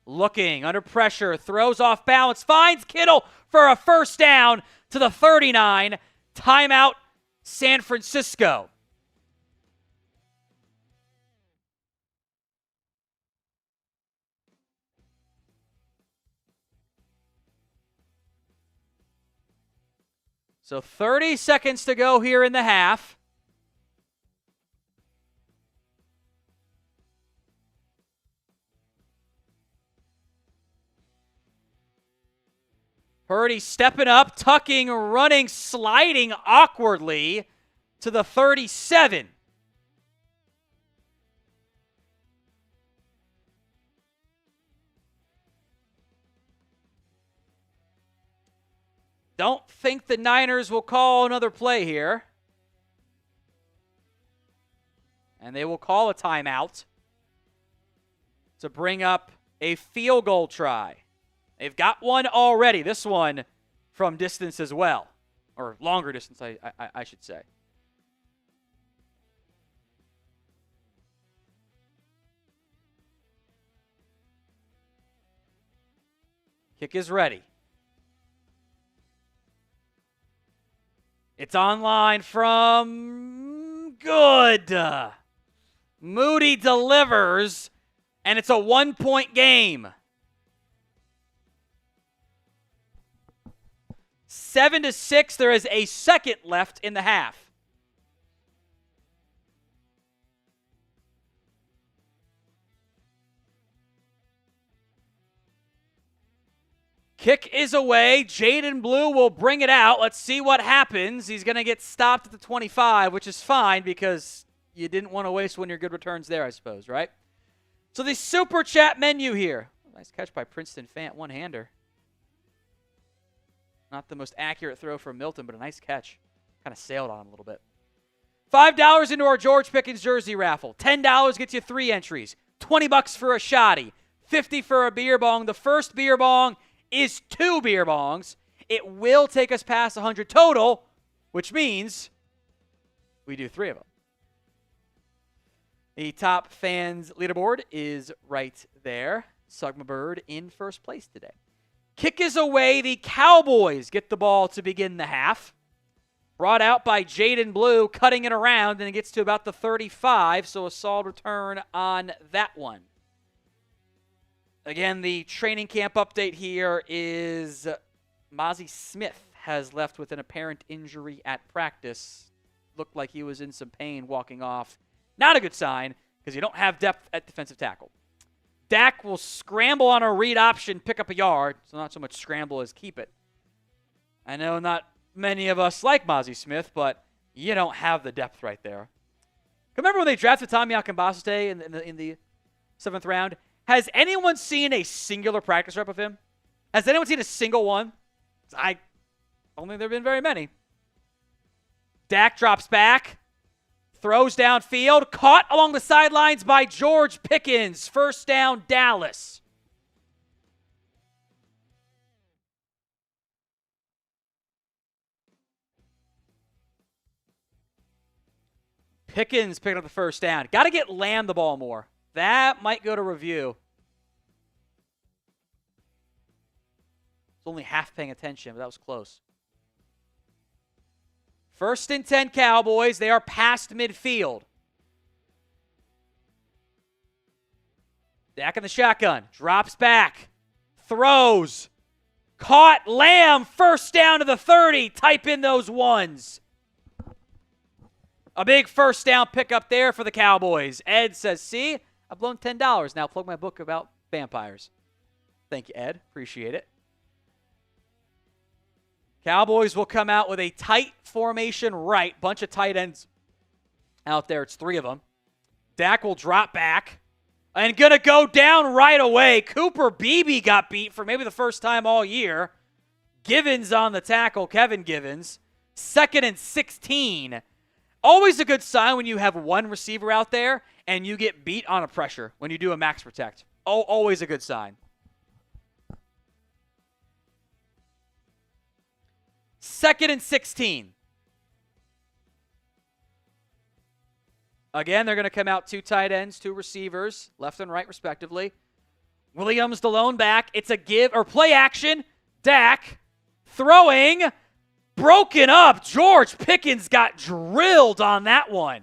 Looking, under pressure. Throws off balance. Finds Kittle for a first down to the 39. Timeout, San Francisco. So 30 seconds to go here in the half. Purdy stepping up, tucking, running, sliding awkwardly to the 37. Don't think the Niners will call another play here. And they will call a timeout to bring up a field goal try. They've got one already. This one from distance as well. Or longer distance, I should say. Kick is ready. It's online from good. Moody delivers, and it's a 1-point game. 7-6. There is a second left in the half. Kick is away. Jaden Blue will bring it out. Let's see what happens. He's going to get stopped at the 25, which is fine because you didn't want to waste one of your good returns there, I suppose, right? So the Super Chat menu here. Nice catch by Princeton Fant, one-hander. Not the most accurate throw from Milton, but a nice catch. Kind of sailed on him a little bit. $5 into our George Pickens jersey raffle. $10 gets you 3 entries. $20 for a shotty. $50 for a beer bong. The first beer bong is 2 beer bongs. It will take us past 100 total, which means we do 3 of them. The top fans leaderboard is right there. Sugma Bird in first place today. Kick is away. The Cowboys get the ball to begin the half. Brought out by Jaden Blue, cutting it around, and it gets to about the 35, so a solid return on that one. Again, the training camp update here is Mozzie Smith has left with an apparent injury at practice. Looked like he was in some pain walking off. Not a good sign because you don't have depth at defensive tackle. Dak will scramble on a read option, pick up a yard, so not so much scramble as keep it. I know not many of us like Mozzie Smith, but you don't have the depth right there. Remember when they drafted Tommy Akinbasate in the 7th round? Has anyone seen a singular practice rep of him? Has anyone seen a single one? I don't think there have been very many. Dak drops back, Throws downfield, caught along the sidelines by George Pickens. First down, Dallas. Pickens picking up the first down. Got to get Lamb the ball more. That might go to review. It's only half paying attention, but that was close. First and 10 Cowboys. They are past midfield. Dak in the shotgun. Drops back. Throws. Caught. Lamb. First down to the 30. Type in those ones. A big first down pickup there for the Cowboys. Ed says, see, I've blown $10. Now plug my book about vampires. Thank you, Ed. Appreciate it. Cowboys will come out with a tight formation right. Bunch of tight ends out there. It's 3 of them. Dak will drop back and going to go down right away. Cooper Beebe got beat for maybe the first time all year. Givens on the tackle, Kevin Givens. 2nd and 16. Always a good sign when you have one receiver out there and you get beat on a pressure when you do a max protect. Oh, always a good sign. 2nd and 16. Again, they're going to come out 2 tight ends, 2 receivers, left and right respectively. Williams the lone back. It's a give or play action. Dak throwing. Broken up. George Pickens got drilled on that one.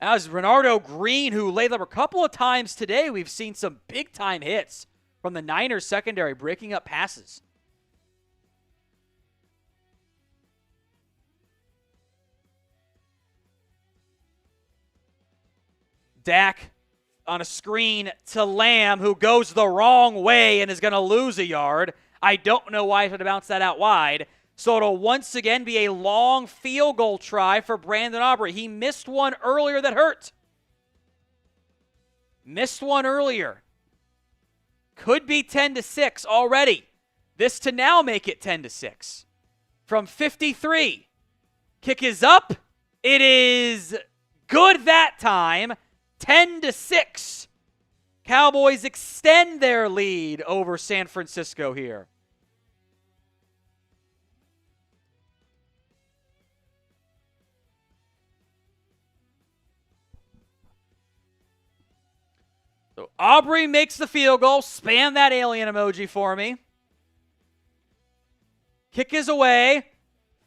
That was Renardo Green, who laid up a couple of times today. We've seen some big-time hits from the Niners secondary, breaking up passes. Dak on a screen to Lamb, who goes the wrong way and is going to lose a yard. I don't know why he's going to bounce that out wide. So it'll once again be a long field goal try for Brandon Aubrey. He missed one earlier that hurt. Missed one earlier. Could be 10-6 already. This to now make it 10-6. From 53. Kick is up. It is good that time. 10-6. Cowboys extend their lead over San Francisco here. So Aubrey makes the field goal. Spam that alien emoji for me. Kick is away.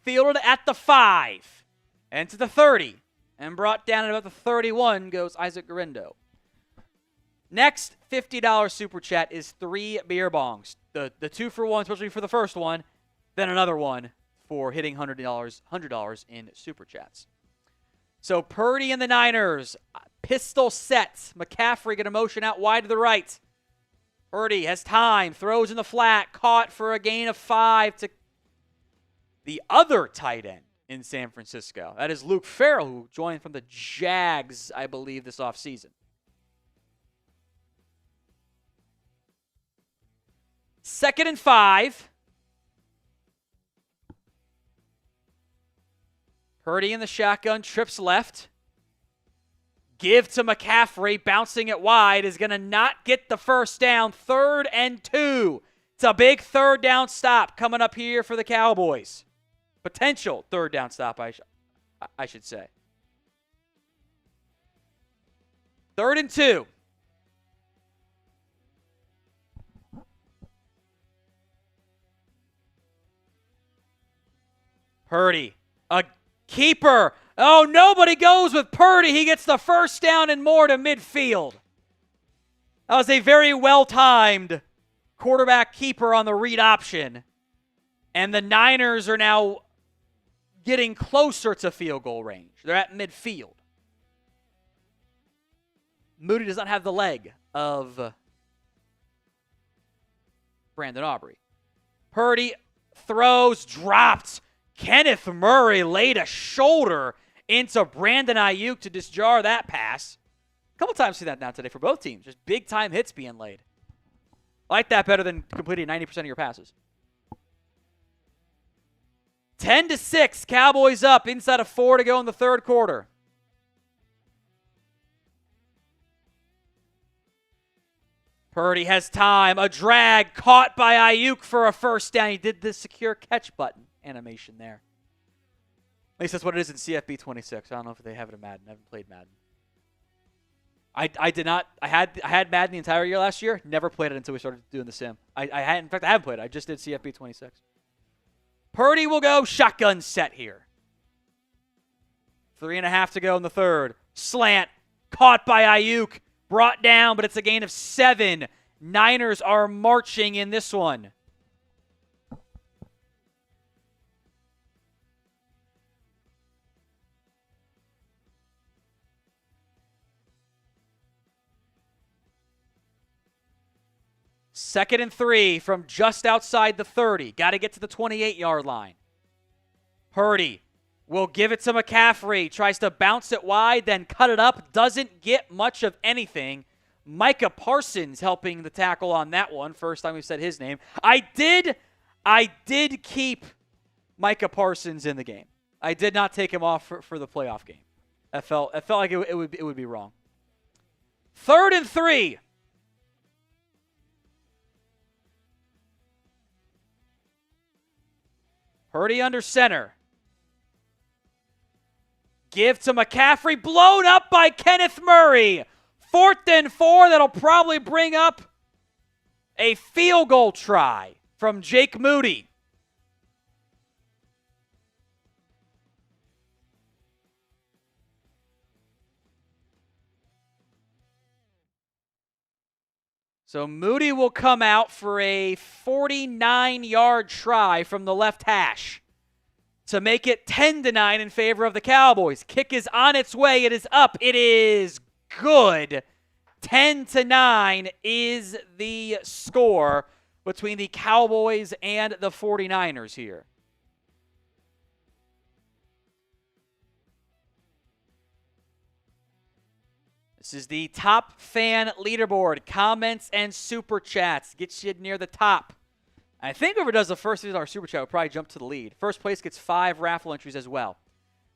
Fielded at the 5. And to the 30. And brought down at about the 31 goes Isaac Garindo. Next $50 super chat is 3 beer bongs. The 2-for-1, especially for the first one, then another one for hitting $100 in super chats. So Purdy and the Niners, pistol set. McCaffrey going to motion out wide to the right. Purdy has time, throws in the flat, caught for a gain of 5 to the other tight end in San Francisco. That is Luke Farrell, who joined from the Jags, I believe, this offseason. 2nd and 5. Purdy in the shotgun, trips left. Give to McCaffrey, bouncing it wide, is going to not get the first down. 3rd and 2. It's a big 3rd down stop coming up here for the Cowboys. Potential 3rd down stop, I should say. 3rd and 2. Purdy, a keeper. Oh, nobody goes with Purdy. He gets the first down and more to midfield. That was a very well-timed quarterback keeper on the read option. And the Niners are now getting closer to field goal range. They're at midfield. Moody does not have the leg of Brandon Aubrey. Purdy throws, dropped. Kenneth Murray laid a shoulder into Brandon Ayuk to disjar that pass. A couple times see that now today for both teams. Just big-time hits being laid. I like that better than completing 90% of your passes. 10-6, Cowboys up inside of 4 to go in the third quarter. Purdy has time. A drag caught by Ayuk for a first down. He did the secure catch button animation there. At least that's what it is in CFB 26. I don't know if they have it in Madden. I haven't played Madden. I did not. I had Madden the entire year last year. Never played it until we started doing the sim. In fact, I haven't played it. I just did CFB 26. Purdy will go shotgun set here. 3.5 to go in the third. Slant caught by Ayuk. Brought down, but it's a gain of 7. Niners are marching in this one. Second and 3 from just outside the 30. Got to get to the 28-yard line. Purdy will give it to McCaffrey. Tries to bounce it wide, then cut it up. Doesn't get much of anything. Micah Parsons helping the tackle on that one. First time we've said his name. I did keep Micah Parsons in the game. I did not take him off for the playoff game. I felt like it would be wrong. Third and 3. Purdy under center. Give to McCaffrey. Blown up by Kenneth Murray. 4th and 4. That'll probably bring up a field goal try from Jake Moody. So Moody will come out for a 49-yard try from the left hash to make it 10-9 in favor of the Cowboys. Kick is on its way. It is up. It is good. 10-9 is the score between the Cowboys and the 49ers here. This is the top fan leaderboard. Comments and super chats gets you near the top. I think whoever does the first $50 super chat will probably jump to the lead. First place gets 5 raffle entries as well.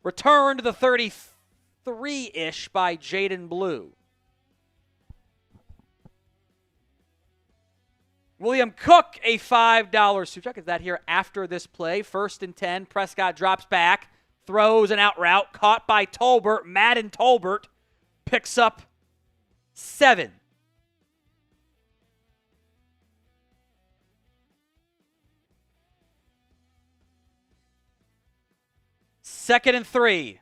Returned to the 33-ish by Jaden Blue. William Cook, a $5 super chat. Is that here after this play? 1st and 10. Prescott drops back. Throws an out route. Caught by Tolbert. Madden Tolbert picks up 7. Second and 3.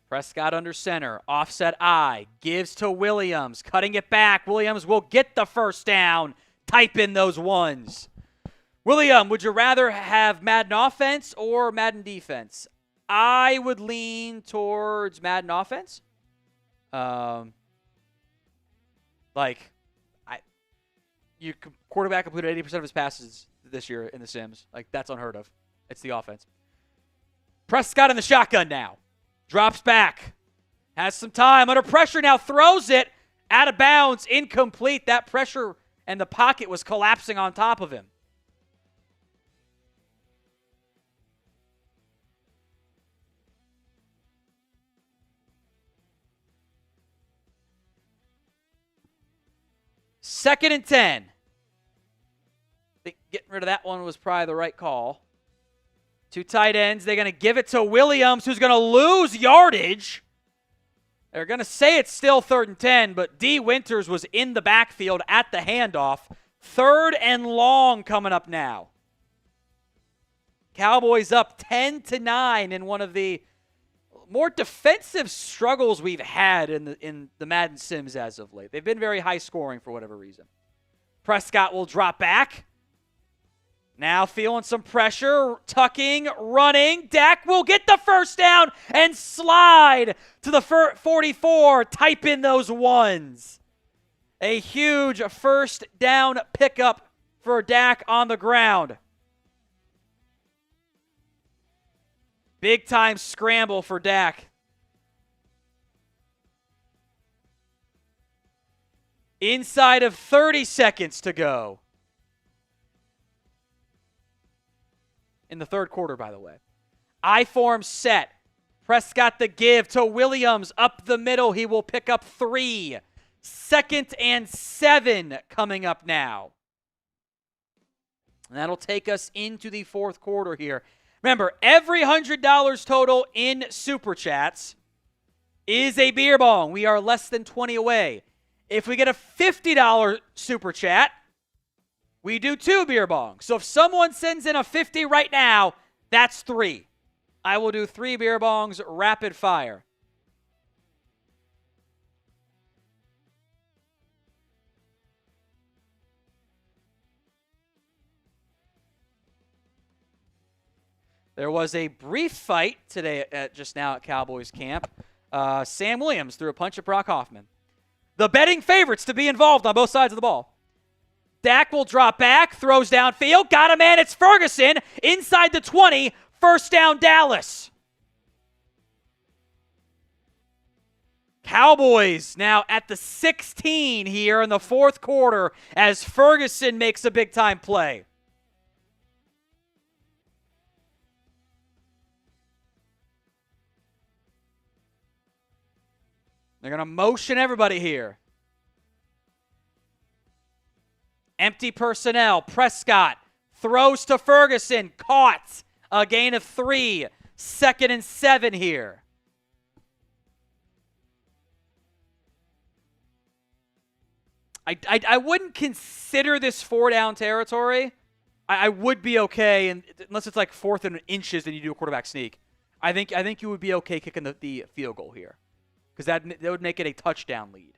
Prescott under center. Offset I. Gives to Williams. Cutting it back. Williams will get the first down. Type in those ones. William, would you rather have Madden offense or Madden defense? I would lean towards Madden offense. Your quarterback completed 80% of his passes this year in the Sims. Like, that's unheard of. It's the offense. Prescott in the shotgun now. Drops back. Has some time. Under pressure now. Throws it. Out of bounds. Incomplete. That pressure and the pocket was collapsing on top of him. Second and 10. I think getting rid of that one was probably the right call. 2 tight ends. They're going to give it to Williams, who's going to lose yardage. They're going to say it's still 3rd and 10, but D. Winters was in the backfield at the handoff. 3rd and long coming up now. Cowboys up 10-9 in one of the more defensive struggles we've had in the Madden Sims as of late. They've been very high scoring for whatever reason. Prescott will drop back. Now feeling some pressure, tucking, running. Dak will get the first down and slide to the 44. Type in those ones. A huge first down pickup for Dak on the ground. Big time scramble for Dak. Inside of 30 seconds to go. in the third quarter, by the way. I-form set. Prescott the give to Williams up the middle. He will pick up 3. 2nd and 7 coming up now. And that'll take us into the fourth quarter here. Remember, every $100 total in Super Chats is a beer bong. We are less than 20 away. If we get a $50 Super Chat, we do 2 beer bongs. So if someone sends in a 50 right now, that's 3. I will do 3 beer bongs rapid fire. There was a brief fight today just now at Cowboys camp. Sam Williams threw a punch at Brock Hoffman. The betting favorites to be involved on both sides of the ball. Dak will drop back, throws downfield. Got a man, it's Ferguson. Inside the 20, first down Dallas. Cowboys now at the 16 here in the fourth quarter as Ferguson makes a big-time play. They're going to motion everybody here. Empty personnel. Prescott throws to Ferguson. Caught. A gain of 3. 2nd and 7 here. I wouldn't consider this 4-down territory. I would be okay, and unless it's like 4th and inches and you do a quarterback sneak. I think you would be okay kicking the field goal here, because that would make it a touchdown lead.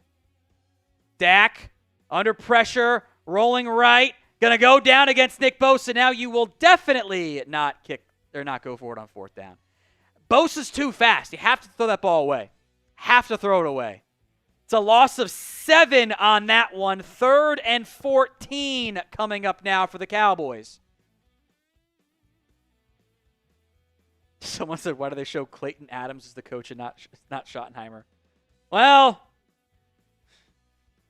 Dak, under pressure, rolling right, going to go down against Nick Bosa. Now you will definitely not go for it on 4th down. Bosa's too fast. You have to throw that ball away. Have to throw it away. It's a loss of 7 on that one. 3rd and 14 coming up now for the Cowboys. Someone said, why do they show Clayton Adams as the coach and not Schottenheimer? Well,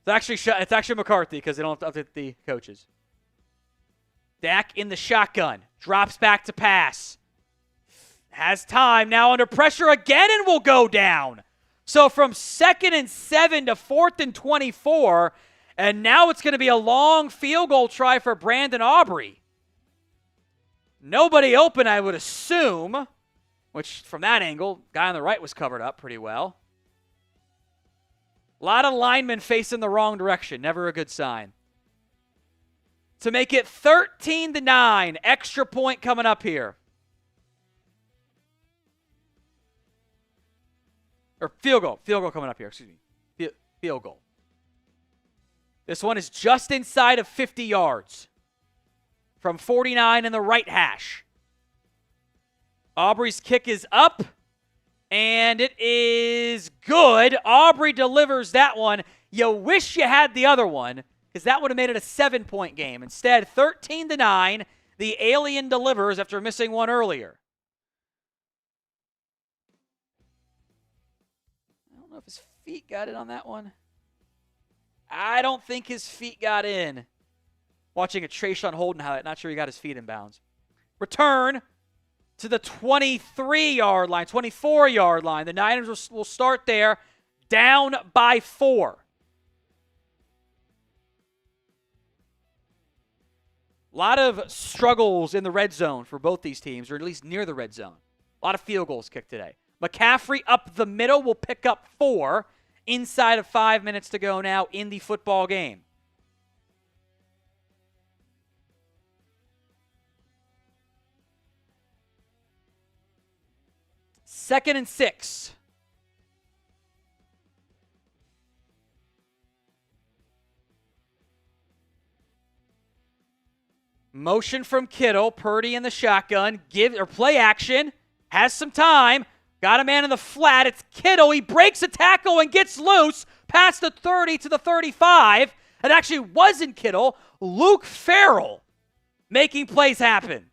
it's actually McCarthy because they don't update the coaches. Dak in the shotgun. Drops back to pass. Has time. Now under pressure again and will go down. So from 2nd and 7 to 4th and 24, and now it's going to be a long field goal try for Brandon Aubrey. Nobody open, I would assume, which from that angle, guy on the right was covered up pretty well. A lot of linemen facing the wrong direction, never a good sign. To make it 13-9, extra point coming up here. Or field goal coming up here, excuse me. Field goal. This one is just inside of 50 yards from 49 in the right hash. Aubrey's kick is up, and it is good. Aubrey delivers that one. You wish you had the other one, because that would have made it a 7-point game. Instead, 13-9, the alien delivers after missing one earlier. I don't know if his feet got in on that one. I don't think his feet got in. Watching a Trayshawn Holden highlight, not sure he got his feet in bounds. Return to the 23-yard line, 24-yard line. The Niners will start there, down by 4. A lot of struggles in the red zone for both these teams, or at least near the red zone. A lot of field goals kicked today. McCaffrey up the middle will pick up 4 inside of 5 minutes to go now in the football game. Second and 6. Motion from Kittle. Purdy in the shotgun. Play action. Has some time. Got a man in the flat. It's Kittle. He breaks a tackle and gets loose past the 30 to the 35. It actually wasn't Kittle. Luke Farrell making plays happen.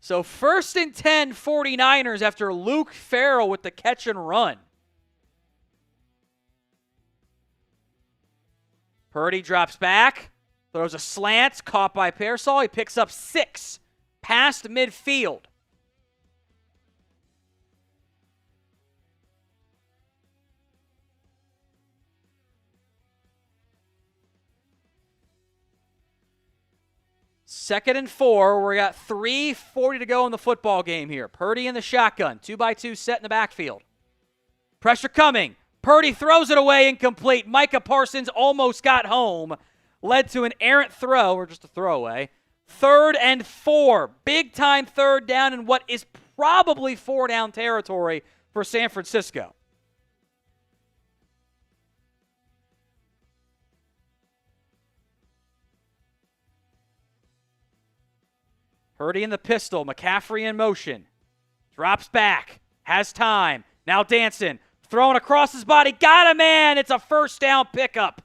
So 1st and 10 49ers after Luke Farrell with the catch and run. Purdy drops back, throws a slant, caught by Pearsall. He picks up 6 past midfield. Second and 4. We got 3:40 to go in the football game here. Purdy in the shotgun. 2-by-2 set in the backfield. Pressure coming. Purdy throws it away, incomplete. Micah Parsons almost got home. Led to an errant throw, or just a throwaway. 3rd and 4. Big-time 3rd down in what is probably 4-down territory for San Francisco. Purdy in the pistol. McCaffrey in motion. Drops back. Has time. Now dancing. Throwing across his body. Got a man. It's a first down pickup.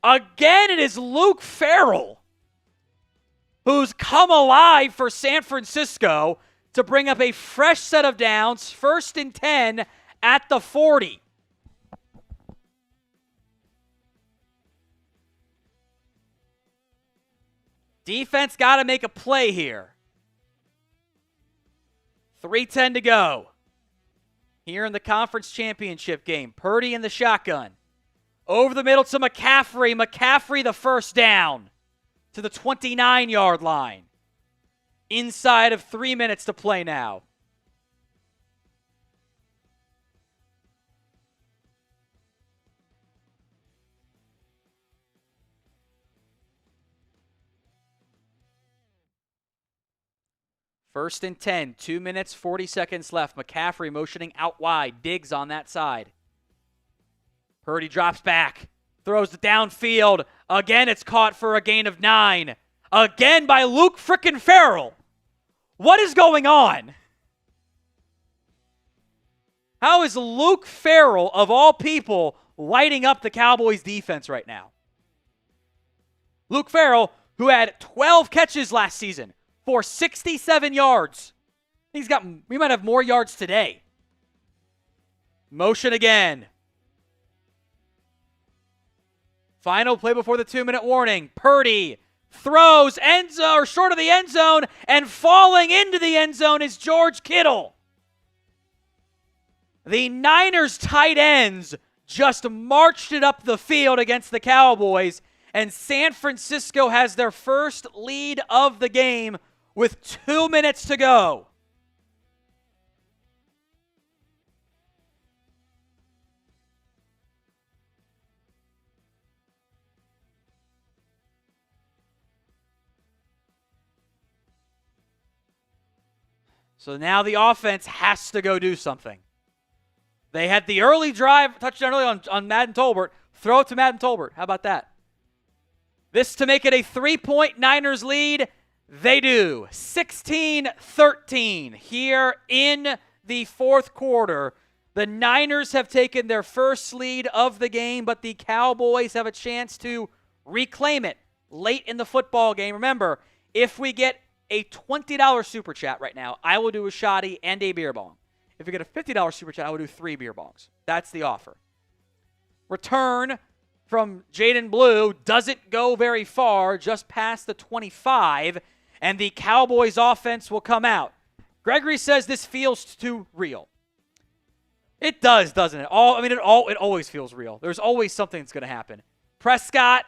Again, it is Luke Farrell who's come alive for San Francisco to bring up a fresh set of downs. 1st and 10 at the 40. Defense got to make a play here. 3:10 to go. Here in the Conference Championship game. Purdy in the shotgun. Over the middle to McCaffrey. McCaffrey the first down to the 29-yard line. Inside of 3 minutes to play now. First and 10, 2 minutes, 40 seconds left. McCaffrey motioning out wide. Diggs on that side. Purdy drops back, throws it downfield. Again, it's caught for a gain of 9. Again by Luke frickin' Farrell. What is going on? How is Luke Farrell, of all people, lighting up the Cowboys defense right now? Luke Farrell, who had 12 catches last season for 67 yards. We might have more yards today. Motion again. Final play before the 2-minute warning. Purdy throws short of the end zone, and falling into the end zone is George Kittle. The Niners tight ends just marched it up the field against the Cowboys, and San Francisco has their first lead of the game with 2 minutes to go. So now the offense has to go do something. They had the early drive, touchdown early on Madden Tolbert. Throw it to Madden Tolbert. How about that? This to make it a 3-point Niners lead. They do. 16-13 here in the fourth quarter. The Niners have taken their first lead of the game, but the Cowboys have a chance to reclaim it late in the football game. Remember, if we get a $20 super chat right now, I will do a shoddy and a beer bong. If we get a $50 super chat, I will do 3 beer bongs. That's the offer. Return from Jaden Blue doesn't go very far, just past the 25, and the Cowboys offense will come out. Gregory says this feels too real. It does, doesn't it? It always feels real. There's always something that's going to happen. Prescott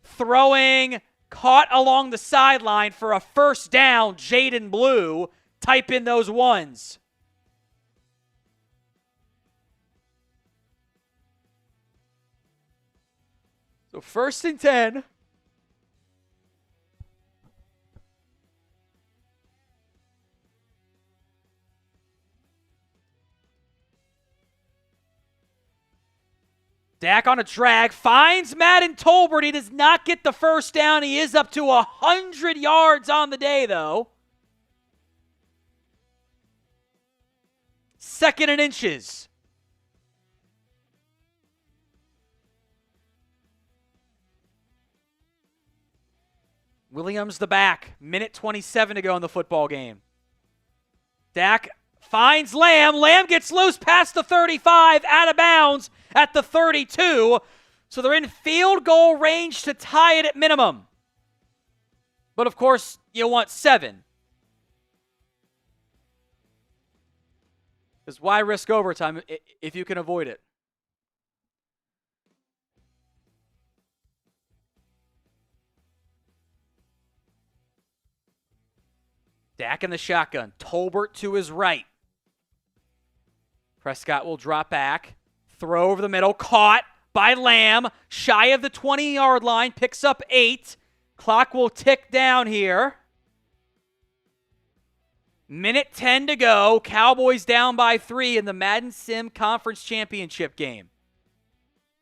throwing, caught along the sideline for a first down. Jaden Blue, type in those ones. So 1st and 10. Dak on a drag, finds Madden Tolbert. He does not get the first down. He is up to 100 yards on the day, though. 2nd and inches. Williams the back. Minute 27 to go in the football game. Dak finds Lamb. Lamb gets loose past the 35, out of bounds at the 32. So they're in field goal range to tie it at minimum. But of course, you want 7. Because why risk overtime if you can avoid it? Dak in the shotgun. Tolbert to his right. Prescott will drop back. Throw over the middle. Caught by Lamb. Shy of the 20-yard line. Picks up 8. Clock will tick down here. Minute 10 to go. Cowboys down by 3 in the Madden Sim Conference Championship game.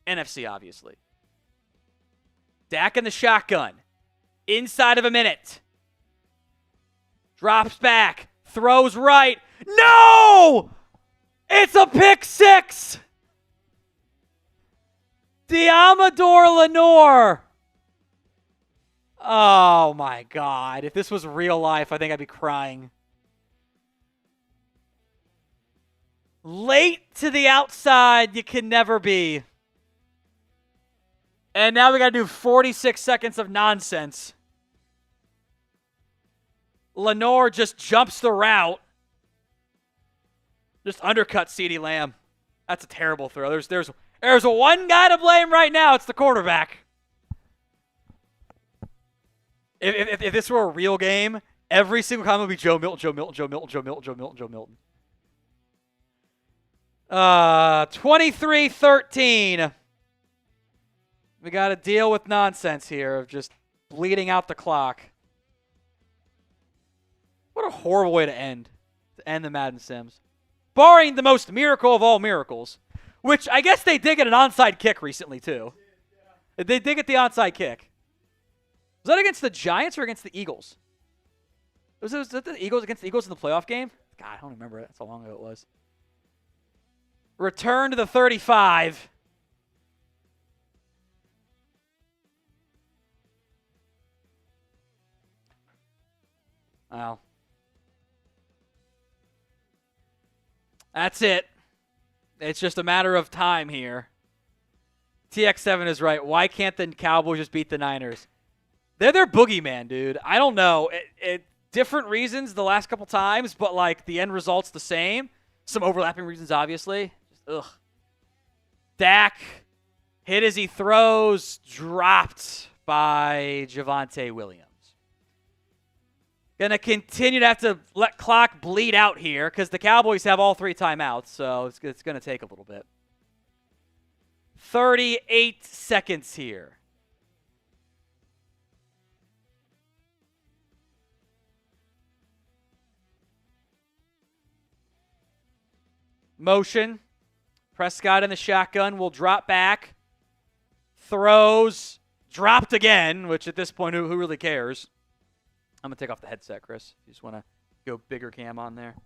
NFC, obviously. Dak in the shotgun. Inside of a minute. Drops back. Throws right. No! It's a pick 6! Diamador Lenore. Oh, my God. If this was real life, I think I'd be crying. Late to the outside, you can never be. And now we got to do 46 seconds of nonsense. Lenore just jumps the route. Just undercut CeeDee Lamb. That's a terrible throw. There's one guy to blame right now. It's the quarterback. If this were a real game, every single comment would be Joe Milton, Joe Milton, Joe Milton, Joe Milton, Joe Milton, Joe Milton. 23-13. We got to deal with nonsense here of just bleeding out the clock. What a horrible way to end the Madden Sims. Barring the most miracle of all miracles, which I guess they did get an onside kick recently too. They did get the onside kick. Was that against the Giants or against the Eagles? Was that the Eagles against the Eagles in the playoff game? God, I don't remember. That's how long ago it was. Return to the 35. Wow. That's it. It's just a matter of time here. TX7 is right. Why can't the Cowboys just beat the Niners? They're their boogeyman, dude. I don't know. Different reasons the last couple times, but like the end result's the same. Some overlapping reasons, obviously. Just, ugh. Dak hit as he throws, dropped by Javonte Williams. Going to continue to have to let clock bleed out here because the Cowboys have all 3 timeouts, so it's going to take a little bit. 38 seconds here. Motion. Prescott in the shotgun will drop back. Throws. Dropped again, which at this point, who really cares? I'm going to take off the headset, Chris. You just want to go bigger cam on there.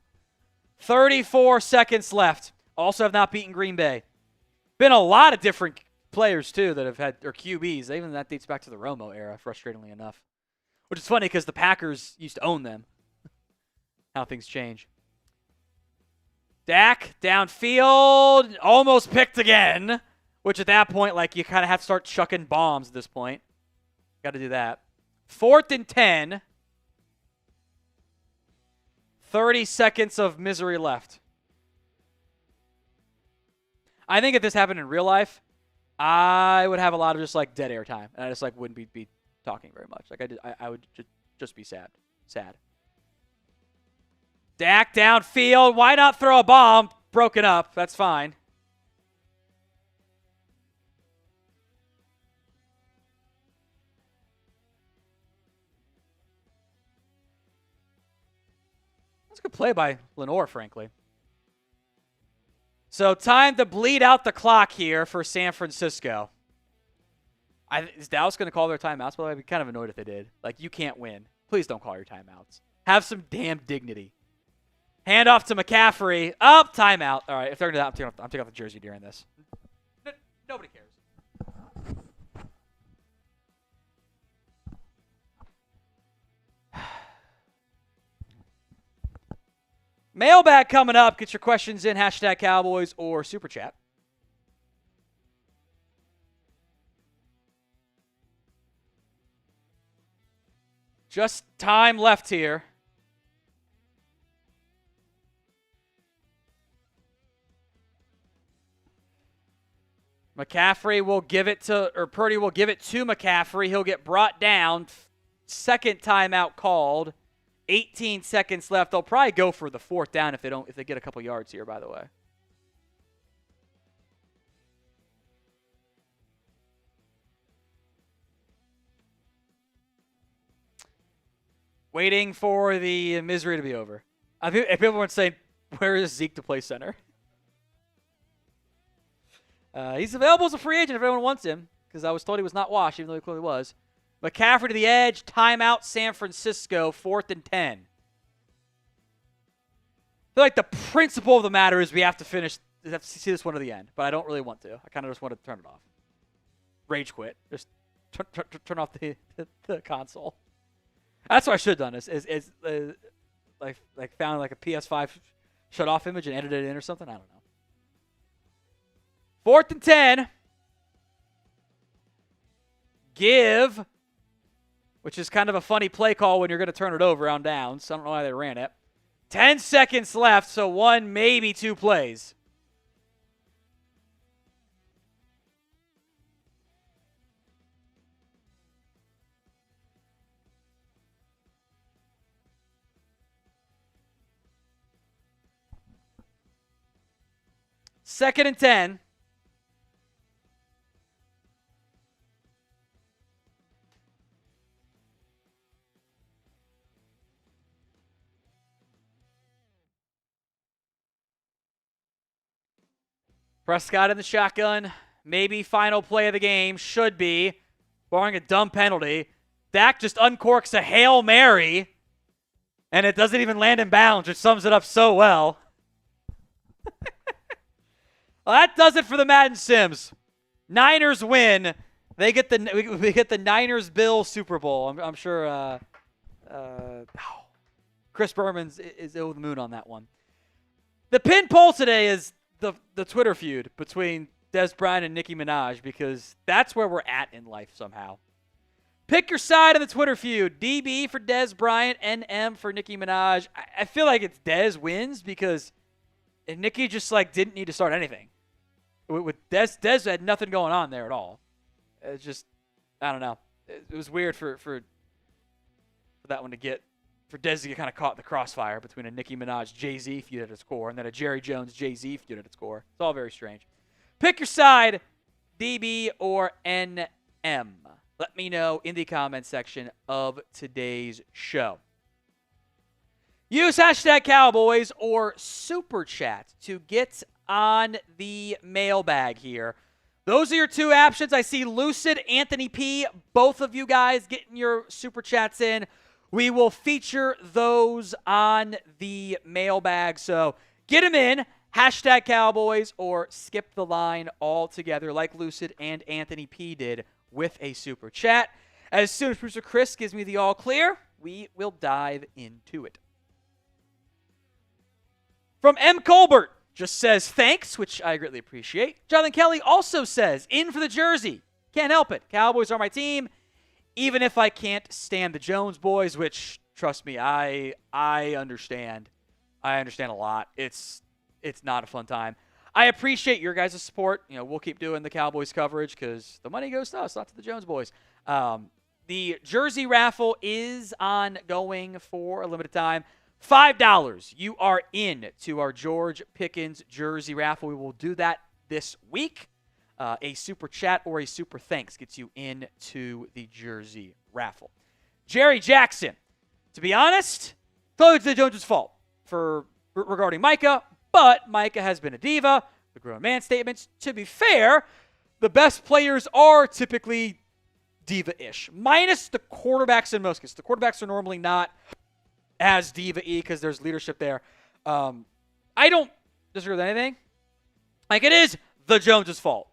34 seconds left. Also have not beaten Green Bay. Been a lot of different players, too, that have had, or QBs. Even that dates back to the Romo era, frustratingly enough. Which is funny because the Packers used to own them. How things change. Dak, downfield, almost picked again. Which at that point, like, you kind of have to start chucking bombs at this point. Got to do that. 4th and 10. 30 seconds of misery left. I think if this happened in real life, I would have a lot of just like dead air time, and I just like wouldn't be talking very much. Like I would just be sad. Dak downfield. Why not throw a bomb? Broken up. That's fine. That's a good play by Lenore, frankly. So time to bleed out the clock here for San Francisco. Is Dallas going to call their timeouts? By the way, I'd be kind of annoyed if they did. Like, you can't win. Please don't call your timeouts. Have some damn dignity. Hand off to McCaffrey. Up, timeout. All right, if they're going to do that, I'm taking off the jersey during this. Nobody cares. Mailbag coming up. Get your questions in. #Cowboys or Super Chat. Just time left here. McCaffrey will give it to, or Purdy will give it to McCaffrey. He'll get brought down. Second timeout called. 18 seconds left. They'll probably go for the fourth down if they get a couple yards here, by the way. Waiting for the misery to be over. I think if people weren't saying, where is Zeke to play center? He's available as a free agent if anyone wants him, because I was told he was not washed, even though he clearly was. McCaffrey to the edge, timeout, San Francisco, 4th and 10. I feel like the principle of the matter is we have to see this one to the end, but I don't really want to. I kind of just want to turn it off. Rage quit. Just turn off the console. That's what I should have done. Is found like a PS5 shut off image and edited it in or something. I don't know. 4th and 10. Give, which is kind of a funny play call when you're going to turn it over on downs. I don't know why they ran it. 10 seconds left, so 1, maybe 2 plays. Second and 10. Prescott in the shotgun. Maybe final play of the game. Should be. Barring a dumb penalty. Dak just uncorks a Hail Mary. And it doesn't even land in bounds, which sums it up so well. Well, that does it for the Madden Sims. Niners win. We get the Niners-Bills Super Bowl. I'm sure Chris Berman's is over the moon on that one. The pin poll today is the Twitter feud between Dez Bryant and Nicki Minaj, because that's where we're at in life somehow. Pick your side of the Twitter feud. DB for Dez Bryant, NM for Nicki Minaj. I feel like it's Dez wins because Nicki just didn't need to start anything. With Dez had nothing going on there at all. It's just, I don't know. It was weird for that one to get, for Dez to get kind of caught in the crossfire between a Nicki Minaj Jay-Z feud at its core and then a Jerry Jones Jay-Z feud at its core. It's all very strange. Pick your side, DB or NM. Let me know in the comment section of today's show. Use hashtag Cowboys or Super Chat to get on the mailbag here. Those are your two options. I see Lucid, Anthony P. Both of you guys getting your Super Chats in. We will feature those on the mailbag. So get them in. Hashtag Cowboys or skip the line altogether like Lucid and Anthony P. did with a Super Chat. As soon as producer Chris gives me the all clear, we will dive into it. From M. Colbert, just says thanks, which I greatly appreciate. Jonathan Kelly also says, in for the jersey. Can't help it. Cowboys are my team, even if I can't stand the Jones boys, which, trust me, I understand. I understand a lot. It's not a fun time. I appreciate your guys' support. We'll keep doing the Cowboys coverage because the money goes to us, not to the Jones boys. The jersey raffle is ongoing for a limited time. $5. You are in to our George Pickens jersey raffle. We will do that this week. A super chat or a super thanks gets you into the jersey raffle. Jerry Jackson. To be honest, totally the Jones' fault regarding Micah, but Micah has been a diva. The grown man statements. To be fair, the best players are typically diva-ish, minus the quarterbacks in most cases. The quarterbacks are normally not as diva-y because there's leadership there. I don't disagree with anything. It is the Jones' fault.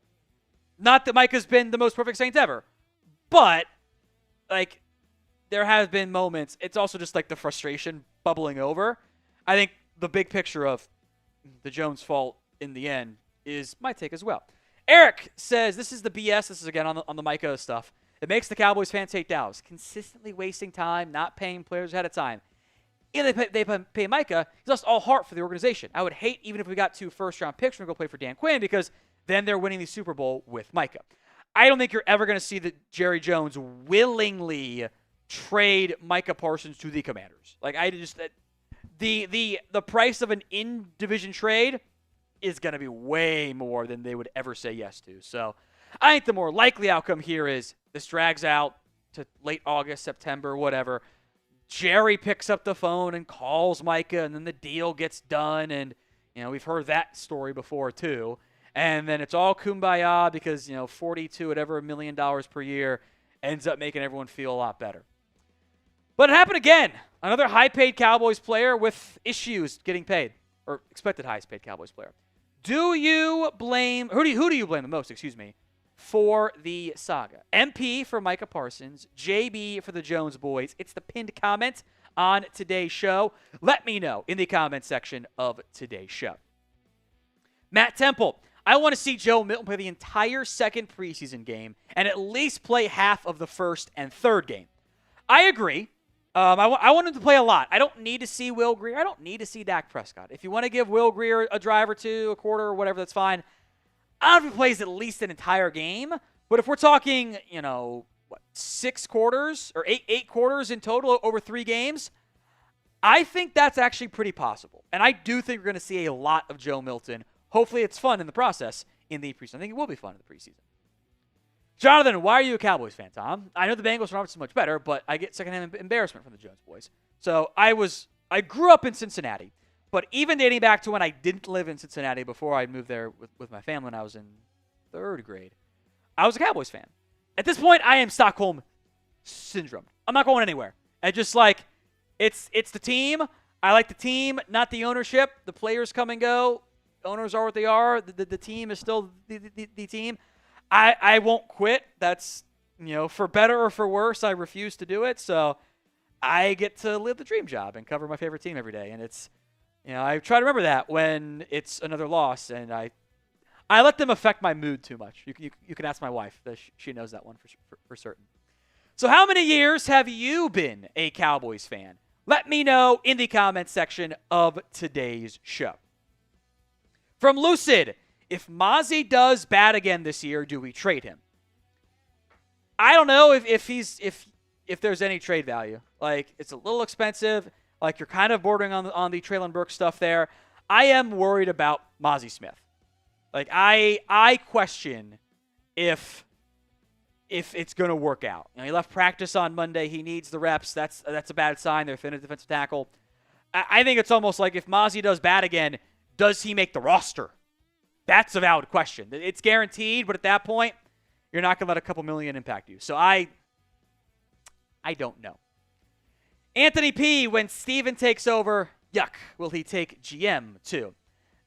Not that Micah's been the most perfect Saints ever, but there have been moments. It's also just the frustration bubbling over. I think the big picture of the Jones fault in the end is my take as well. Eric says, this is the BS. This is again on the Micah stuff. that makes the Cowboys fans hate Dallas. Consistently wasting time, not paying players ahead of time. And they pay Micah. He's lost all heart for the organization. I would hate even if we got 2 first-round picks and go play for Dan Quinn because then they're winning the Super Bowl with Micah. I don't think you're ever going to see that Jerry Jones willingly trade Micah Parsons to the Commanders. Like the price of an in-division trade is going to be way more than they would ever say yes to. So I think the more likely outcome here is this drags out to late August, September, whatever. Jerry picks up the phone and calls Micah, and then the deal gets done. And, we've heard that story before too. And then it's all kumbaya because, $42 million per year ends up making everyone feel a lot better. But it happened again. Another high-paid Cowboys player with issues getting paid, or expected highest-paid Cowboys player. Who do you blame the most, for the saga? MP for Micah Parsons, JB for the Jones boys. It's the pinned comment on today's show. Let me know in the comment section of today's show. Matt Temple. I want to see Joe Milton play the entire second preseason game and at least play half of the first and third game. I agree. I want him to play a lot. I don't need to see Will Grier. I don't need to see Dak Prescott. If you want to give Will Grier a drive or two, a quarter or whatever, that's fine. I don't know if he plays at least an entire game. But if we're talking, 6 quarters or 8 quarters in total over 3 games, I think that's actually pretty possible. And I do think we're going to see a lot of Joe Milton. Hopefully it's fun in the process in the preseason. I think it will be fun in the preseason. Jonathan, why are you a Cowboys fan, Tom? I know the Bengals are obviously much better, but I get secondhand embarrassment from the Jones boys. So I grew up in Cincinnati, but even dating back to when I didn't live in Cincinnati before I moved there with my family when I was in 3rd grade, I was a Cowboys fan. At this point, I am Stockholm syndrome. I'm not going anywhere. I just it's the team. I like the team, not the ownership. The players come and go. Owners are what they are. The team is still the team. I won't quit. That's, for better or for worse, I refuse to do it. So I get to live the dream job and cover my favorite team every day. And it's, I try to remember that when it's another loss. And I let them affect my mood too much. You can ask my wife. She knows that one for certain. So how many years have you been a Cowboys fan? Let me know in the comments section of today's show. From Lucid, if Mozzie does bad again this year, do we trade him? I don't know if there's any trade value. It's a little expensive. You're kind of bordering on the Traylon Burks stuff there. I am worried about Mozzie Smith. I question if it's going to work out. He left practice on Monday. He needs the reps. That's a bad sign. They're thin at defensive tackle. I think it's almost like if Mozzie does bad again, does he make the roster? That's a valid question. It's guaranteed, but at that point, you're not going to let a couple million impact you. So I don't know. Anthony P., when Steven takes over, yuck, will he take GM too?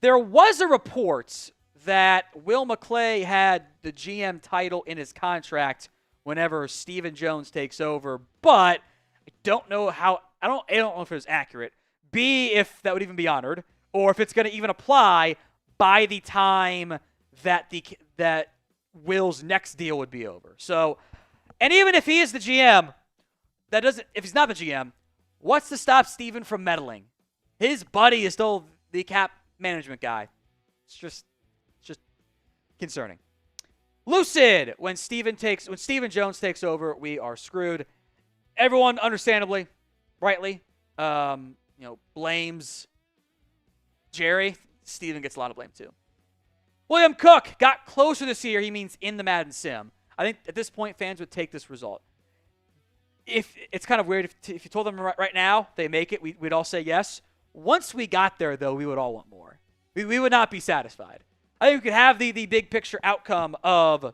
There was a report that Will McClay had the GM title in his contract whenever Stephen Jones takes over, but I don't know I don't know if it was accurate. B, if that would even be honored, or if it's going to even apply by the time that Will's next deal would be over. So, and even if he is the GM, if he's not the GM, what's to stop Steven from meddling? His buddy is still the cap management guy. It's just concerning. Lucid, when Stephen Jones takes over, we are screwed. Everyone, understandably, rightly, blames Jerry. Steven gets a lot of blame too. William Cook got closer this year. He means in the Madden Sim. I think at this point, fans would take this result. If it's kind of weird if you told them right now they make it, we'd all say yes. Once we got there, though, we would all want more. We would not be satisfied. I think we could have the big picture outcome of,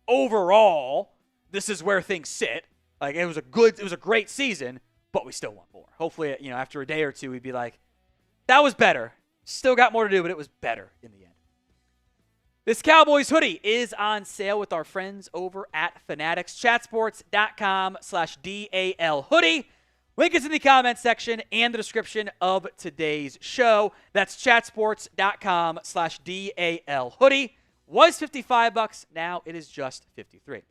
overall, this is where things sit. It was a great season, but we still want more. Hopefully, after a day or two, we'd be like, that was better. Still got more to do, but it was better in the end. This Cowboys hoodie is on sale with our friends over at Fanatics. Chatsports.com/DAL hoodie. Link is in the comments section and the description of today's show. That's chatsports.com/DAL hoodie. Was $55. Now it is just $53.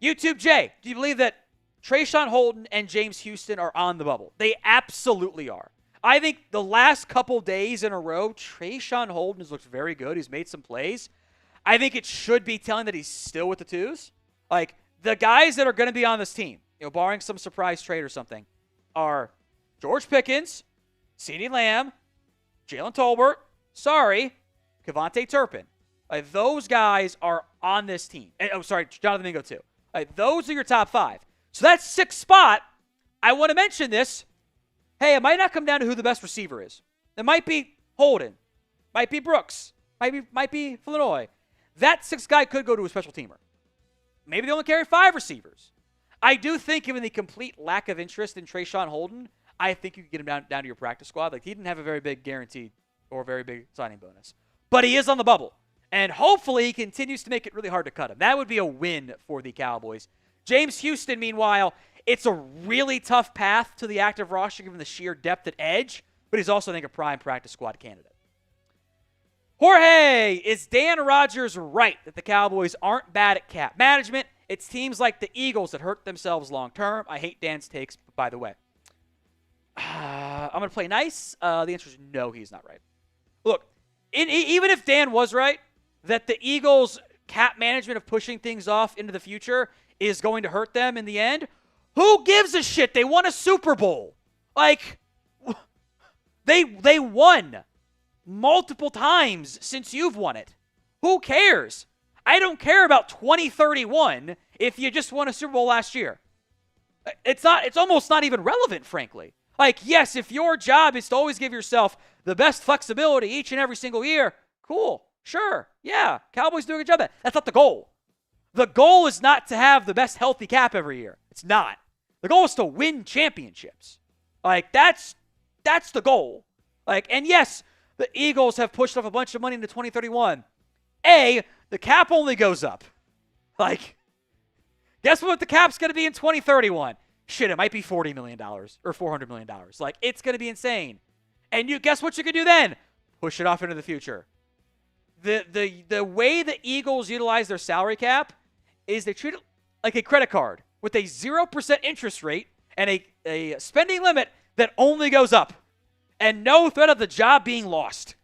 YouTube J, do you believe that Trayshawn Holden and James Houston are on the bubble? They absolutely are. I think the last couple days in a row, Trayshawn Holden has looked very good. He's made some plays. I think it should be telling that he's still with the twos. Like, the guys that are going to be on this team, barring some surprise trade or something, are George Pickens, CeeDee Lamb, Jalen Tolbert, Kevontae Turpin. Those guys are on this team. Jonathan Mingo too. Those are your top 5. So that 6th spot, I want to mention this. Hey, it might not come down to who the best receiver is. It might be Holden, might be Brooks, might be Flournoy. That 6th guy could go to a special teamer. Maybe they only carry 5 receivers. I do think, given the complete lack of interest in Trayshawn Holden, I think you could get him down to your practice squad. Like, he didn't have a very big guaranteed or very big signing bonus. But he is on the bubble. And hopefully he continues to make it really hard to cut him. That would be a win for the Cowboys. James Houston, meanwhile, it's a really tough path to the active roster given the sheer depth at edge, but he's also, I think, a prime practice squad candidate. Jorge, is Dan Rodgers right that the Cowboys aren't bad at cap management? It's teams like the Eagles that hurt themselves long term. I hate Dan's takes, by the way. I'm going to play nice. The answer is no, he's not right. Look, even if Dan was right, that the Eagles' cap management of pushing things off into the future is going to hurt them in the end, who gives a shit? They won a Super Bowl. Like, they won multiple times since you've won it. Who cares? I don't care about 2031 if you just won a Super Bowl last year. It's almost not even relevant, frankly. Like, yes, if your job is to always give yourself the best flexibility each and every single year, cool, sure, yeah, Cowboys do a good job of that. That's not the goal. The goal is not to have the best healthy cap every year. It's not. The goal is to win championships. Like, that's the goal. Like, and yes, the Eagles have pushed off a bunch of money into 2031. The cap only goes up. Like, guess what the cap's going to be in 2031? Shit, it might be $40 million or $400 million. Like, it's going to be insane. And you guess what you can do then? Push it off into the future. The way the Eagles utilize their salary cap is they treat it like a credit card with a 0% interest rate and a spending limit that only goes up and no threat of the job being lost.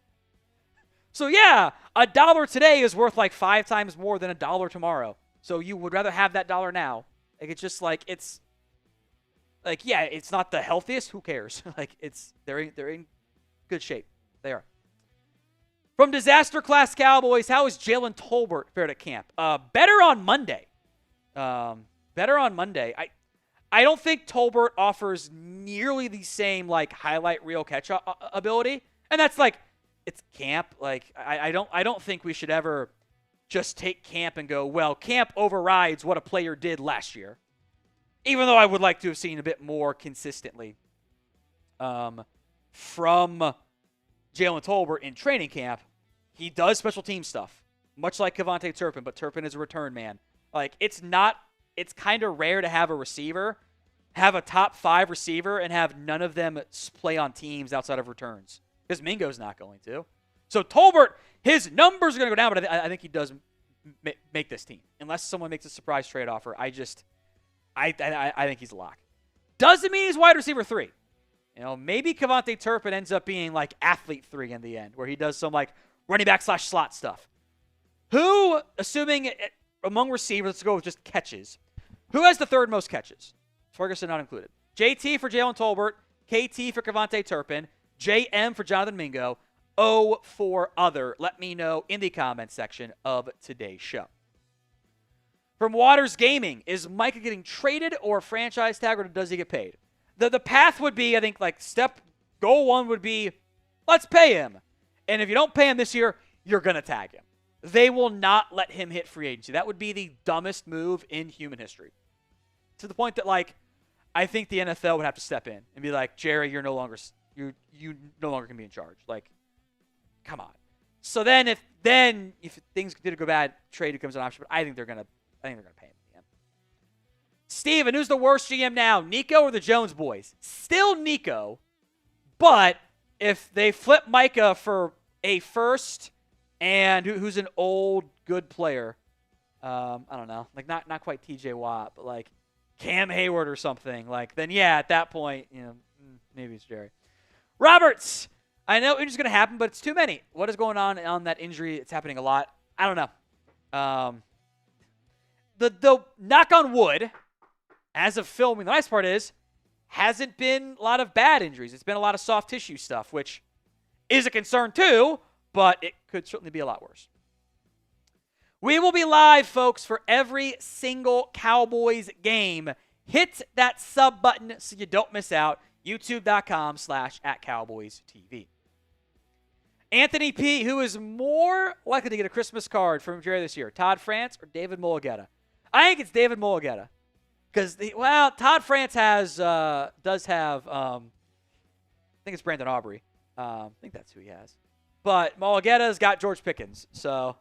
So yeah, $1 today is worth like 5 times more than $1 tomorrow. So you would rather have that dollar now. Like, it's just like, it's like, yeah, it's not the healthiest. Who cares? Like, they're in good shape. They are. From Disaster Class Cowboys, how is Jalen Tolbert fared at camp? Better on Monday. I don't think Tolbert offers nearly the same, like, highlight reel catch ability. And that's like, it's camp. Like, I don't think we should ever just take camp and go, well, camp overrides what a player did last year. Even though I would like to have seen a bit more consistently from Jalen Tolbert in training camp. He does special team stuff, much like Kevontae Turpin, but Turpin is a return man. Like, it's kind of rare to have a receiver, have a top 5 receiver, and have none of them play on teams outside of returns. Because Mingo's not going to. So Tolbert, his numbers are going to go down, but I think he does make this team. Unless someone makes a surprise trade offer, I think he's a lock. Doesn't mean he's wide receiver 3. Maybe Kevontae Turpin ends up being like athlete 3 in the end, where he does some like running back / slot stuff. Who, assuming among receivers, let's go with just catches. Who has the 3rd most catches? Ferguson not included. JT for Jalen Tolbert, KT for Kevontae Turpin, JM for Jonathan Mingo, O for other. Let me know in the comments section of today's show. From Waters Gaming, is Micah getting traded or franchise tag, or does he get paid? The path would be, I think, like goal 1 would be, let's pay him. And if you don't pay him this year, you're going to tag him. They will not let him hit free agency. That would be the dumbest move in human history. To the point that, like, I think the NFL would have to step in and be like, Jerry, you no longer can be in charge. Like, come on. So then if things continue to go bad, trade becomes an option. But I think they're gonna pay him in the end. Steven, who's the worst GM now, Nico or the Jones boys? Still Nico, but if they flip Micah for a first and who's an old good player. I don't know, like not quite T.J. Watt, but like Cam Hayward or something. Like then, yeah, at that point, maybe it's Jerry Roberts. I know injury's going to happen, but it's too many. What is going on that injury? It's happening a lot. I don't know. The knock on wood, as of filming, the nice part is, hasn't been a lot of bad injuries. It's been a lot of soft tissue stuff, which is a concern too, but it could certainly be a lot worse. We will be live, folks, for every single Cowboys game. Hit that sub button so you don't miss out. YouTube.com/@CowboysTV. Anthony P., who is more likely to get a Christmas card from Jerry this year, Todd France or David Mulugeta? I think it's David Mulugeta. Because, Todd France does have, I think it's Brandon Aubrey. I think that's who he has. But Mulugeta's got George Pickens. So,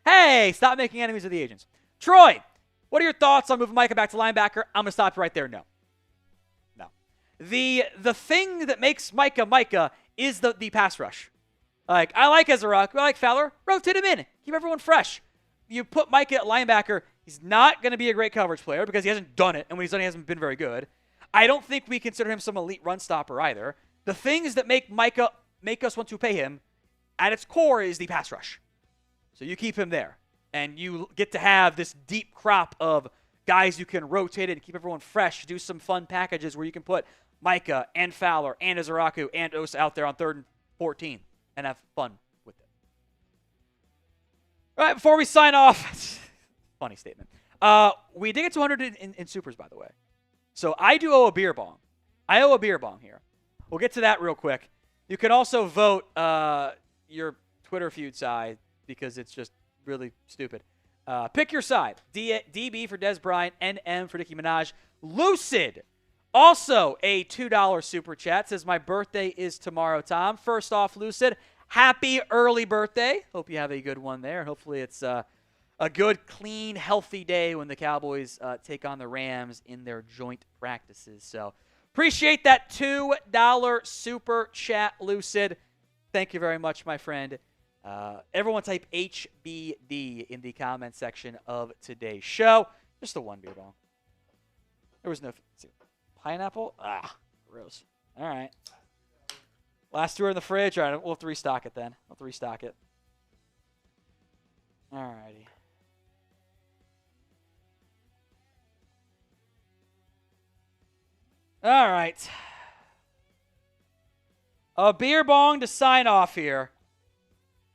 hey, stop making enemies of the agents. Troy, what are your thoughts on moving Micah back to linebacker? I'm going to stop right there. No. The thing that makes Micah is the pass rush. Like, I like Ezra, I like Fowler. Rotate him in. Keep everyone fresh. You put Micah at linebacker, he's not going to be a great coverage player because he hasn't done it, and when he's done it, he hasn't been very good. I don't think we consider him some elite run stopper either. The things that make Micah make us want to pay him, at its core, is the pass rush. So you keep him there, and you get to have this deep crop of guys you can rotate it and keep everyone fresh, do some fun packages where you can put Micah and Fowler and Izaraku and Osa out there on 3rd and 14 and have fun with it. All right, before we sign off, funny statement. We did get 200 in supers, by the way. So I do owe a beer bong. I owe a beer bong here. We'll get to that real quick. You can also vote your Twitter feud side because it's just really stupid. Pick your side. DB for Dez Bryant, NM for Nicki Minaj. Lucid, also a $2 super chat, says, my birthday is tomorrow, Tom. First off, Lucid, happy early birthday. Hope you have a good one there. Hopefully it's a good, clean, healthy day when the Cowboys take on the Rams in their joint practices. So appreciate that $2 super chat, Lucid. Thank you very much, my friend. Everyone type HBD in the comment section of today's show. Just the one beer bong. There was no pineapple. Gross. All right. Last two are in the fridge. All right, we'll have to restock it then. We'll have to restock it. All righty. All right. A beer bong to sign off here.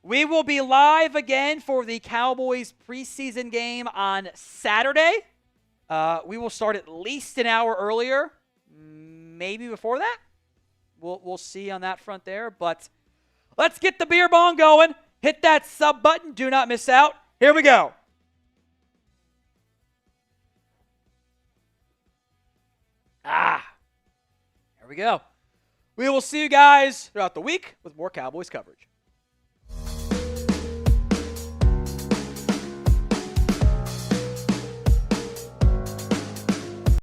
We will be live again for the Cowboys preseason game on Saturday. We will start at least an hour earlier, maybe before that. We'll see on that front there. But let's get the beer bong going. Hit that sub button. Do not miss out. Here we go. Here we go. We will see you guys throughout the week with more Cowboys coverage.